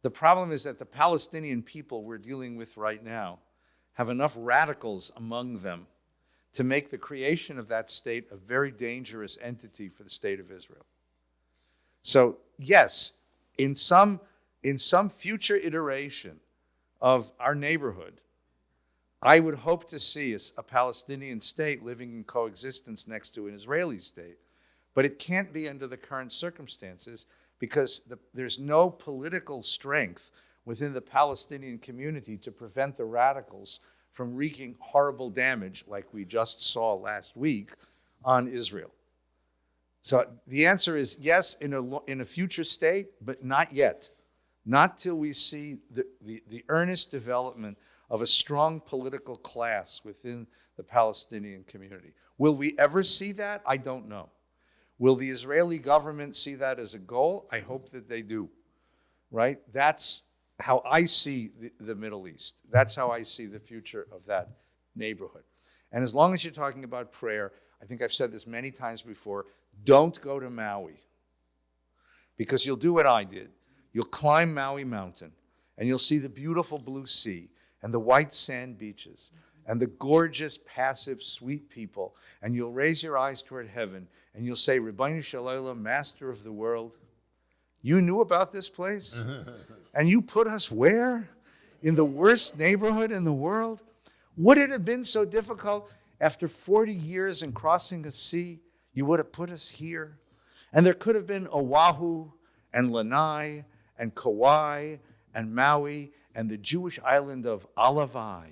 The problem is that the Palestinian people we're dealing with right now have enough radicals among them to make the creation of that state a very dangerous entity for the state of Israel. So yes, in some future iteration of our neighborhood, I would hope to see a Palestinian state living in coexistence next to an Israeli state. But it can't be under the current circumstances because there's no political strength within the Palestinian community to prevent the radicals from wreaking horrible damage like we just saw last week on Israel. So the answer is yes, in a future state, but not yet. Not till we see the earnest development of a strong political class within the Palestinian community. Will we ever see that? I don't know. Will the Israeli government see that as a goal? I hope that they do, right? That's how I see the Middle East. That's how I see the future of that neighborhood. And as long as you're talking about prayer, I think I've said this many times before, don't go to Maui. Because you'll do what I did. You'll climb Maui Mountain, and you'll see the beautiful blue sea, and the white sand beaches, and the gorgeous, passive, sweet people, and you'll raise your eyes toward heaven, and you'll say, Rabbi Shalom, Master of the world, you knew about this place? And you put us where? In the worst neighborhood in the world? Would it have been so difficult after 40 years and crossing a sea, you would have put us here? And there could have been Oahu and Lanai and Kauai and Maui and the Jewish island of Alavai.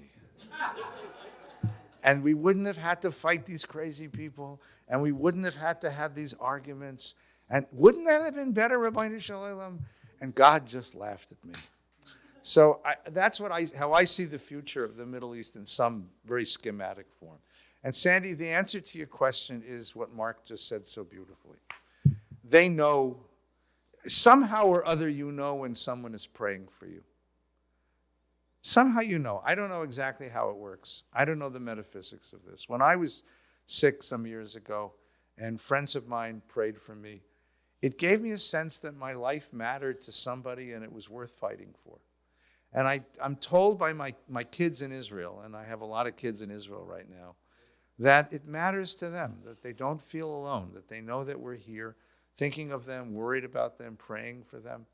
And we wouldn't have had to fight these crazy people, and we wouldn't have had to have these arguments. And wouldn't that have been better, Rabbi Shalom? And God just laughed at me. So that's how I see the future of the Middle East in some very schematic form. And Sandy, the answer to your question is what Mark just said so beautifully. They know, somehow or other you know when someone is praying for you. Somehow you know. I don't know exactly how it works. I don't know the metaphysics of this. When I was sick some years ago and friends of mine prayed for me, it gave me a sense that my life mattered to somebody and it was worth fighting for. And I'm told by my kids in Israel, and I have a lot of kids in Israel right now, that it matters to them, that they don't feel alone, that they know that we're here thinking of them, worried about them, praying for them,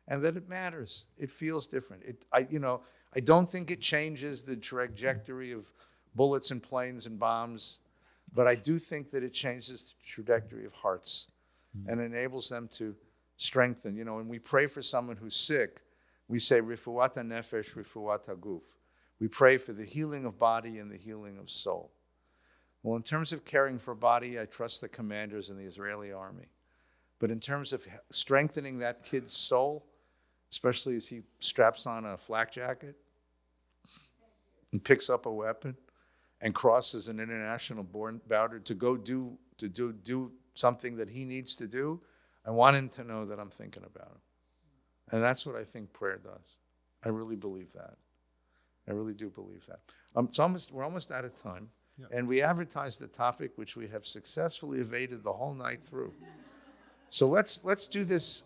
and that it matters. It feels different. I don't think it changes the trajectory of bullets and planes and bombs, but I do think that it changes the trajectory of hearts and enables them to strengthen. When we pray for someone who's sick, we say, Rifuat nefesh, Rifuat haguf. We pray for the healing of body and the healing of soul. Well, in terms of caring for body, I trust the commanders in the Israeli army. But in terms of strengthening that kid's soul, especially as he straps on a flak jacket and picks up a weapon and crosses an international border to go do something that he needs to do, I want him to know that I'm thinking about him. And that's what I think prayer does. I really believe that. I really do believe that. We're almost out of time. Yeah. And we advertised the topic, which we have successfully evaded the whole night through. So let's do this.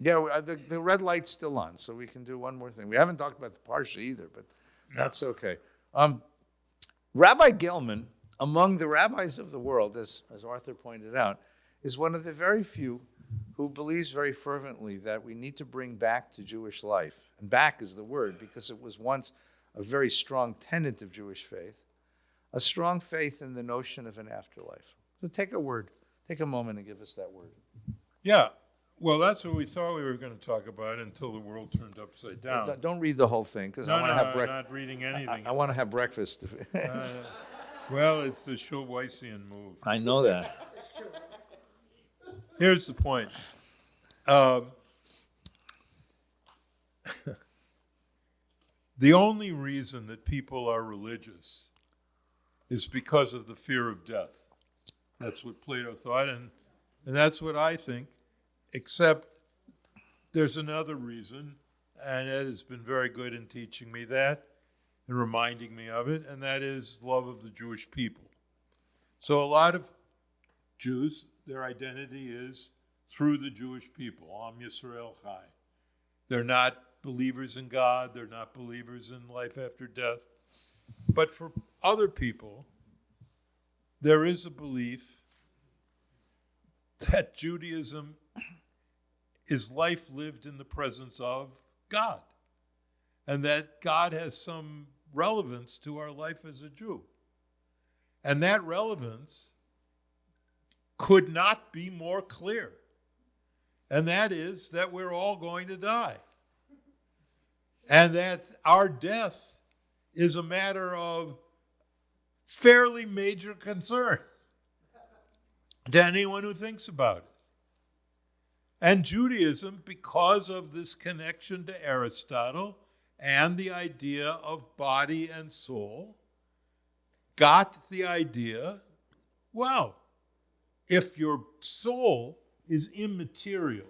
Yeah, the red light's still on, so we can do one more thing. We haven't talked about the Parsha either, but that's okay. Rabbi Gelman, among the rabbis of the world, as Arthur pointed out, is one of the very few who believes very fervently that we need to bring back to Jewish life. And back is the word, because it was once a very strong tenet of Jewish faith, a strong faith in the notion of an afterlife. So take a moment and give us that word. Yeah. Well, that's what we thought we were going to talk about until the world turned upside down. Don't read the whole thing, because I No, want to have I'm not reading anything. I want to have breakfast. Well, it's the Schulweisian move. I know that. Here's the point. The only reason that people are religious is because of the fear of death. That's what Plato thought, and that's what I think, except there's another reason, and Ed has been very good in teaching me that and reminding me of it, and that is love of the Jewish people. So a lot of Jews, their identity is through the Jewish people, Am Yisrael Chai. They're not believers in God, they're not believers in life after death. But for other people, there is a belief that Judaism is life lived in the presence of God, and that God has some relevance to our life as a Jew. And that relevance could not be more clear. And that is that we're all going to die. And that our death is a matter of fairly major concern to anyone who thinks about it. And Judaism, because of this connection to Aristotle and the idea of body and soul, got the idea, well, if your soul is immaterial,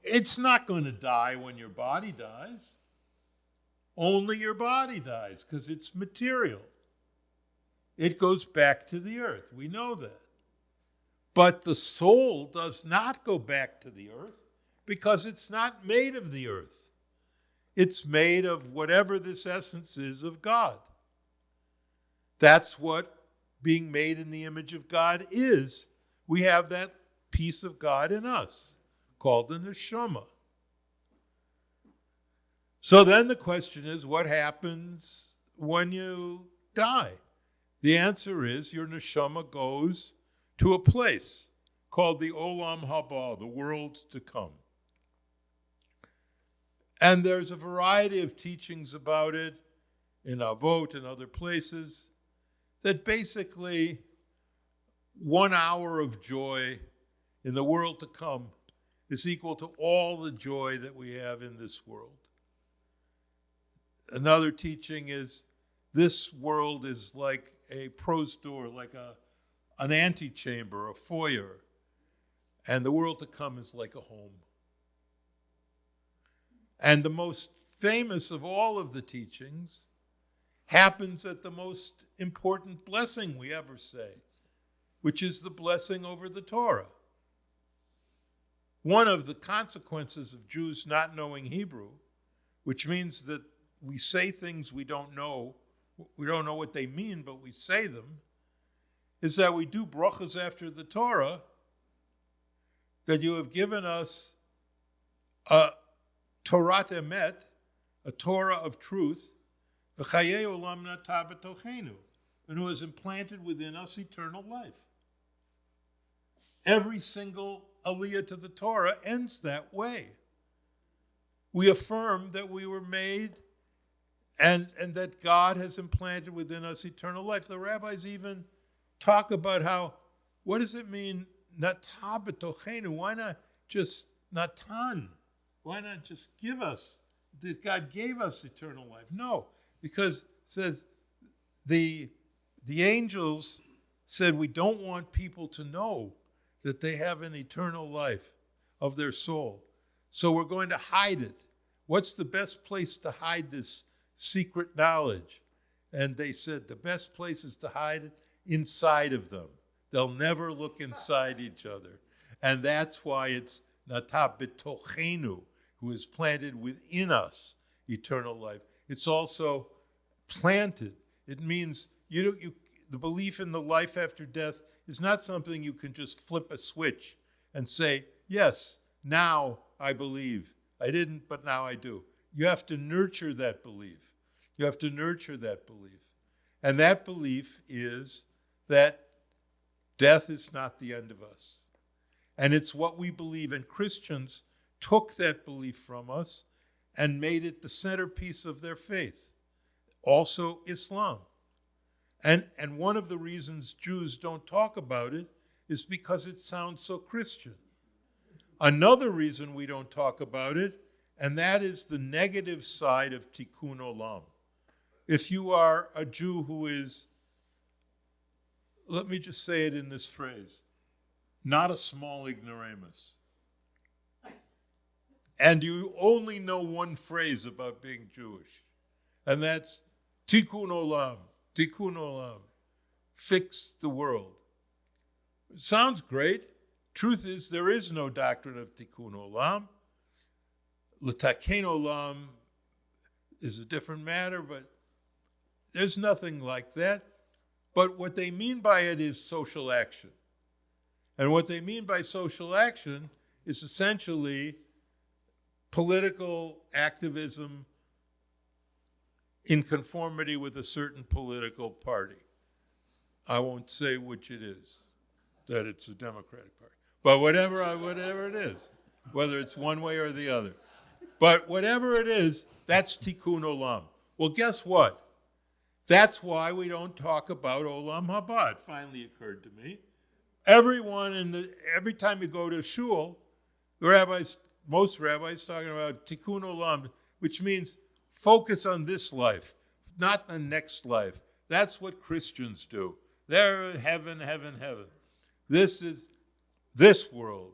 it's not going to die when your body dies. Only your body dies because it's material. It goes back to the earth. We know that. But the soul does not go back to the earth because it's not made of the earth. It's made of whatever this essence is of God. That's what being made in the image of God is. We have that piece of God in us called the neshama. So then the question is, what happens when you die? The answer is your neshama goes to a place called the Olam Haba, the world to come. And there's a variety of teachings about it in Avot and other places that basically 1 hour of joy in the world to come is equal to all the joy that we have in this world. Another teaching is this world is like a prostor, like an antechamber, a foyer, and the world to come is like a home. And the most famous of all of the teachings happens at the most important blessing we ever say, which is the blessing over the Torah. One of the consequences of Jews not knowing Hebrew, which means that we say things we don't know what they mean, but we say them, is that we do brachas after the Torah, that you have given us a Torah emet, a Torah of truth, v'chayei olam natah b'tochenu, and who has implanted within us eternal life. Every single aliyah to the Torah ends that way. We affirm that we were made and that God has implanted within us eternal life. The rabbis even talk about what does it mean, natah b'tochenu? Why not just natan? Why not just give us? That God gave us eternal life? No, because it says the angels said we don't want people to know that they have an eternal life of their soul. So we're going to hide it. What's the best place to hide this secret knowledge? And they said the best place is to hide it inside of them. They'll never look inside each other. And that's why it's Nata betochenu, who is planted within us, eternal life. It's also planted. It means the belief in the life after death is not something you can just flip a switch and say, yes, now I believe. I didn't, but now I do. You have to nurture that belief. You have to nurture that belief. And that belief is that death is not the end of us. And it's what we believe. And Christians took that belief from us and made it the centerpiece of their faith. Also Islam. And one of the reasons Jews don't talk about it is because it sounds so Christian. Another reason we don't talk about it, and that is the negative side of tikkun olam. If you are a Jew who is, let me just say it in this phrase, not a small ignoramus, and you only know one phrase about being Jewish, and that's tikkun olam, tikkun olam, fix the world. It sounds great. Truth is, there is no doctrine of tikkun olam. L'taken olam is a different matter, but there's nothing like that. But what they mean by it is social action. And what they mean by social action is essentially political activism in conformity with a certain political party. I won't say which it is, that it's a Democratic Party. But whatever it is, whether it's one way or the other. But whatever it is, that's tikkun olam. Well, guess what? That's why we don't talk about olam haba. It finally occurred to me. Every time you go to shul, most rabbis talking about tikkun olam, which means focus on this life, not the next life. That's what Christians do. They're heaven, heaven, heaven. This is this world.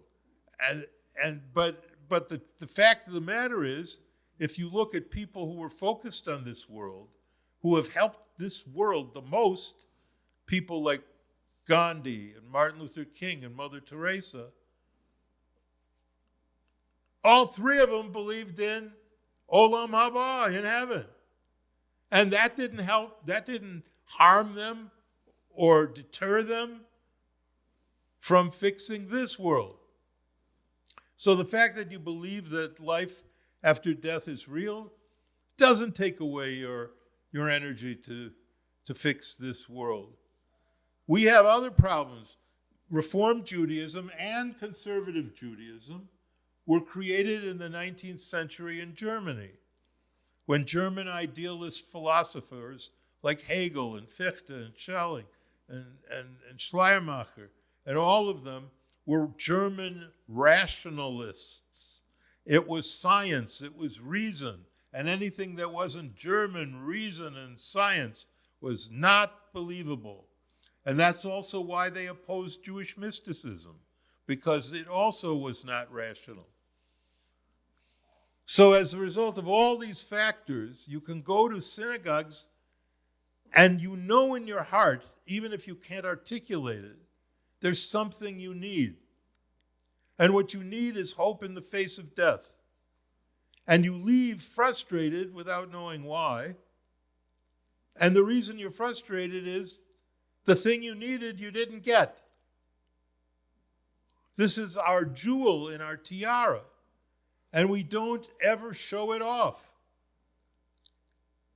But the fact of the matter is, if you look at people who were focused on this world, who have helped this world the most, people like Gandhi and Martin Luther King and Mother Teresa, all three of them believed in olam haba, in heaven. And that didn't harm them or deter them from fixing this world. So the fact that you believe that life after death is real doesn't take away your energy to fix this world. We have other problems. Reform Judaism and conservative Judaism were created in the 19th century in Germany, when German idealist philosophers like Hegel and Fichte and Schelling and Schleiermacher and all of them were German rationalists. It was science, it was reason, and anything that wasn't German reason and science was not believable. And that's also why they opposed Jewish mysticism, because it also was not rational. So as a result of all these factors, you can go to synagogues and you know in your heart, even if you can't articulate it, there's something you need. And what you need is hope in the face of death. And you leave frustrated without knowing why. And the reason you're frustrated is the thing you needed you didn't get. This is our jewel in our tiara. And we don't ever show it off.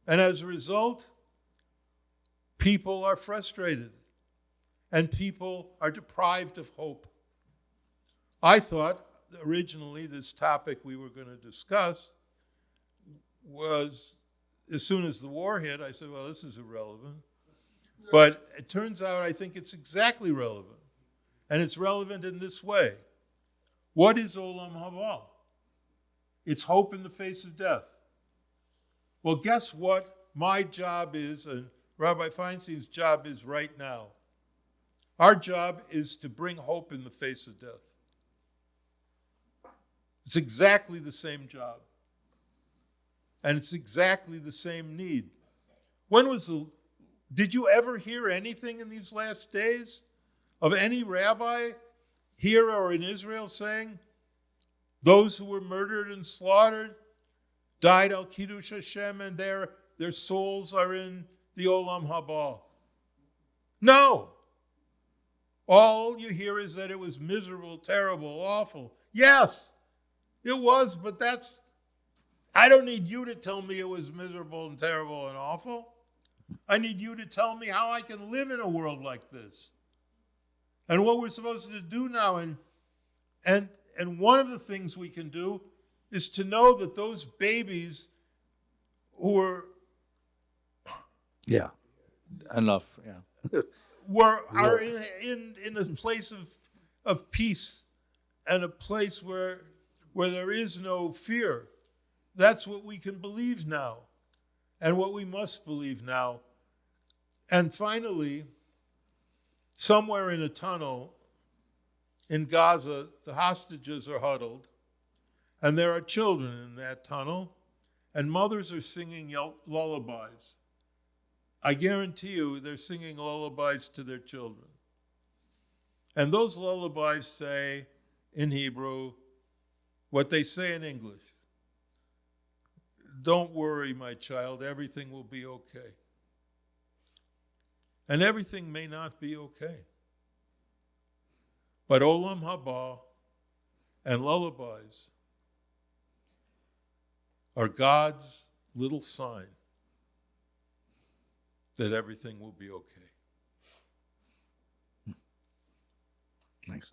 And as a result, people are frustrated. And people are deprived of hope. I thought originally this topic we were going to discuss was, as soon as the war hit, I said, well, this is irrelevant. But it turns out I think it's exactly relevant. And it's relevant in this way. What is olam haba? It's hope in the face of death. Well, guess what my job is, and Rabbi Feinstein's job is right now? Our job is to bring hope in the face of death. It's exactly the same job. And it's exactly the same need. Did you ever hear anything in these last days of any rabbi here or in Israel saying, those who were murdered and slaughtered died al Kiddush Hashem and their souls are in the Olam Haba? No. All you hear is that it was miserable, terrible, awful. Yes, it was, but I don't need you to tell me it was miserable and terrible and awful. I need you to tell me how I can live in a world like this. And what we're supposed to do now. And one of the things we can do is to know that those babies who were Yeah. Enough. Yeah. are in a place of peace and a place where there is no fear. That's what we can believe now and what we must believe now. And finally, somewhere in a tunnel in Gaza, the hostages are huddled, and there are children in that tunnel, and mothers are singing lullabies. I guarantee you they're singing lullabies to their children. And those lullabies say in Hebrew what they say in English. Don't worry, my child, everything will be okay. And everything may not be okay. But Olam Haba and lullabies are God's little sign that everything will be okay. Thanks.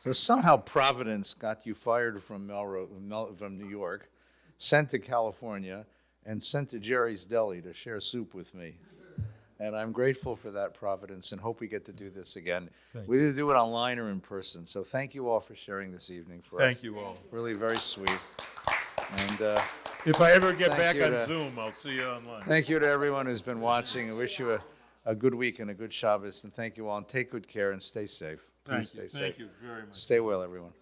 So somehow Providence got you fired from from New York, sent to California, and sent to Jerry's Deli to share soup with me. And I'm grateful for that, Providence, and hope we get to do this again. We either do it online or in person. So thank you all for sharing this evening for us. Thank you all. Really very sweet. And If I ever get Thank back you on to- Zoom, I'll see you online. thank you to everyone who's been watching. I wish you a good week and a good Shabbos. And thank you all. And take good care and stay safe. Please Thank you. stay Thank safe. you very much. Stay well, everyone.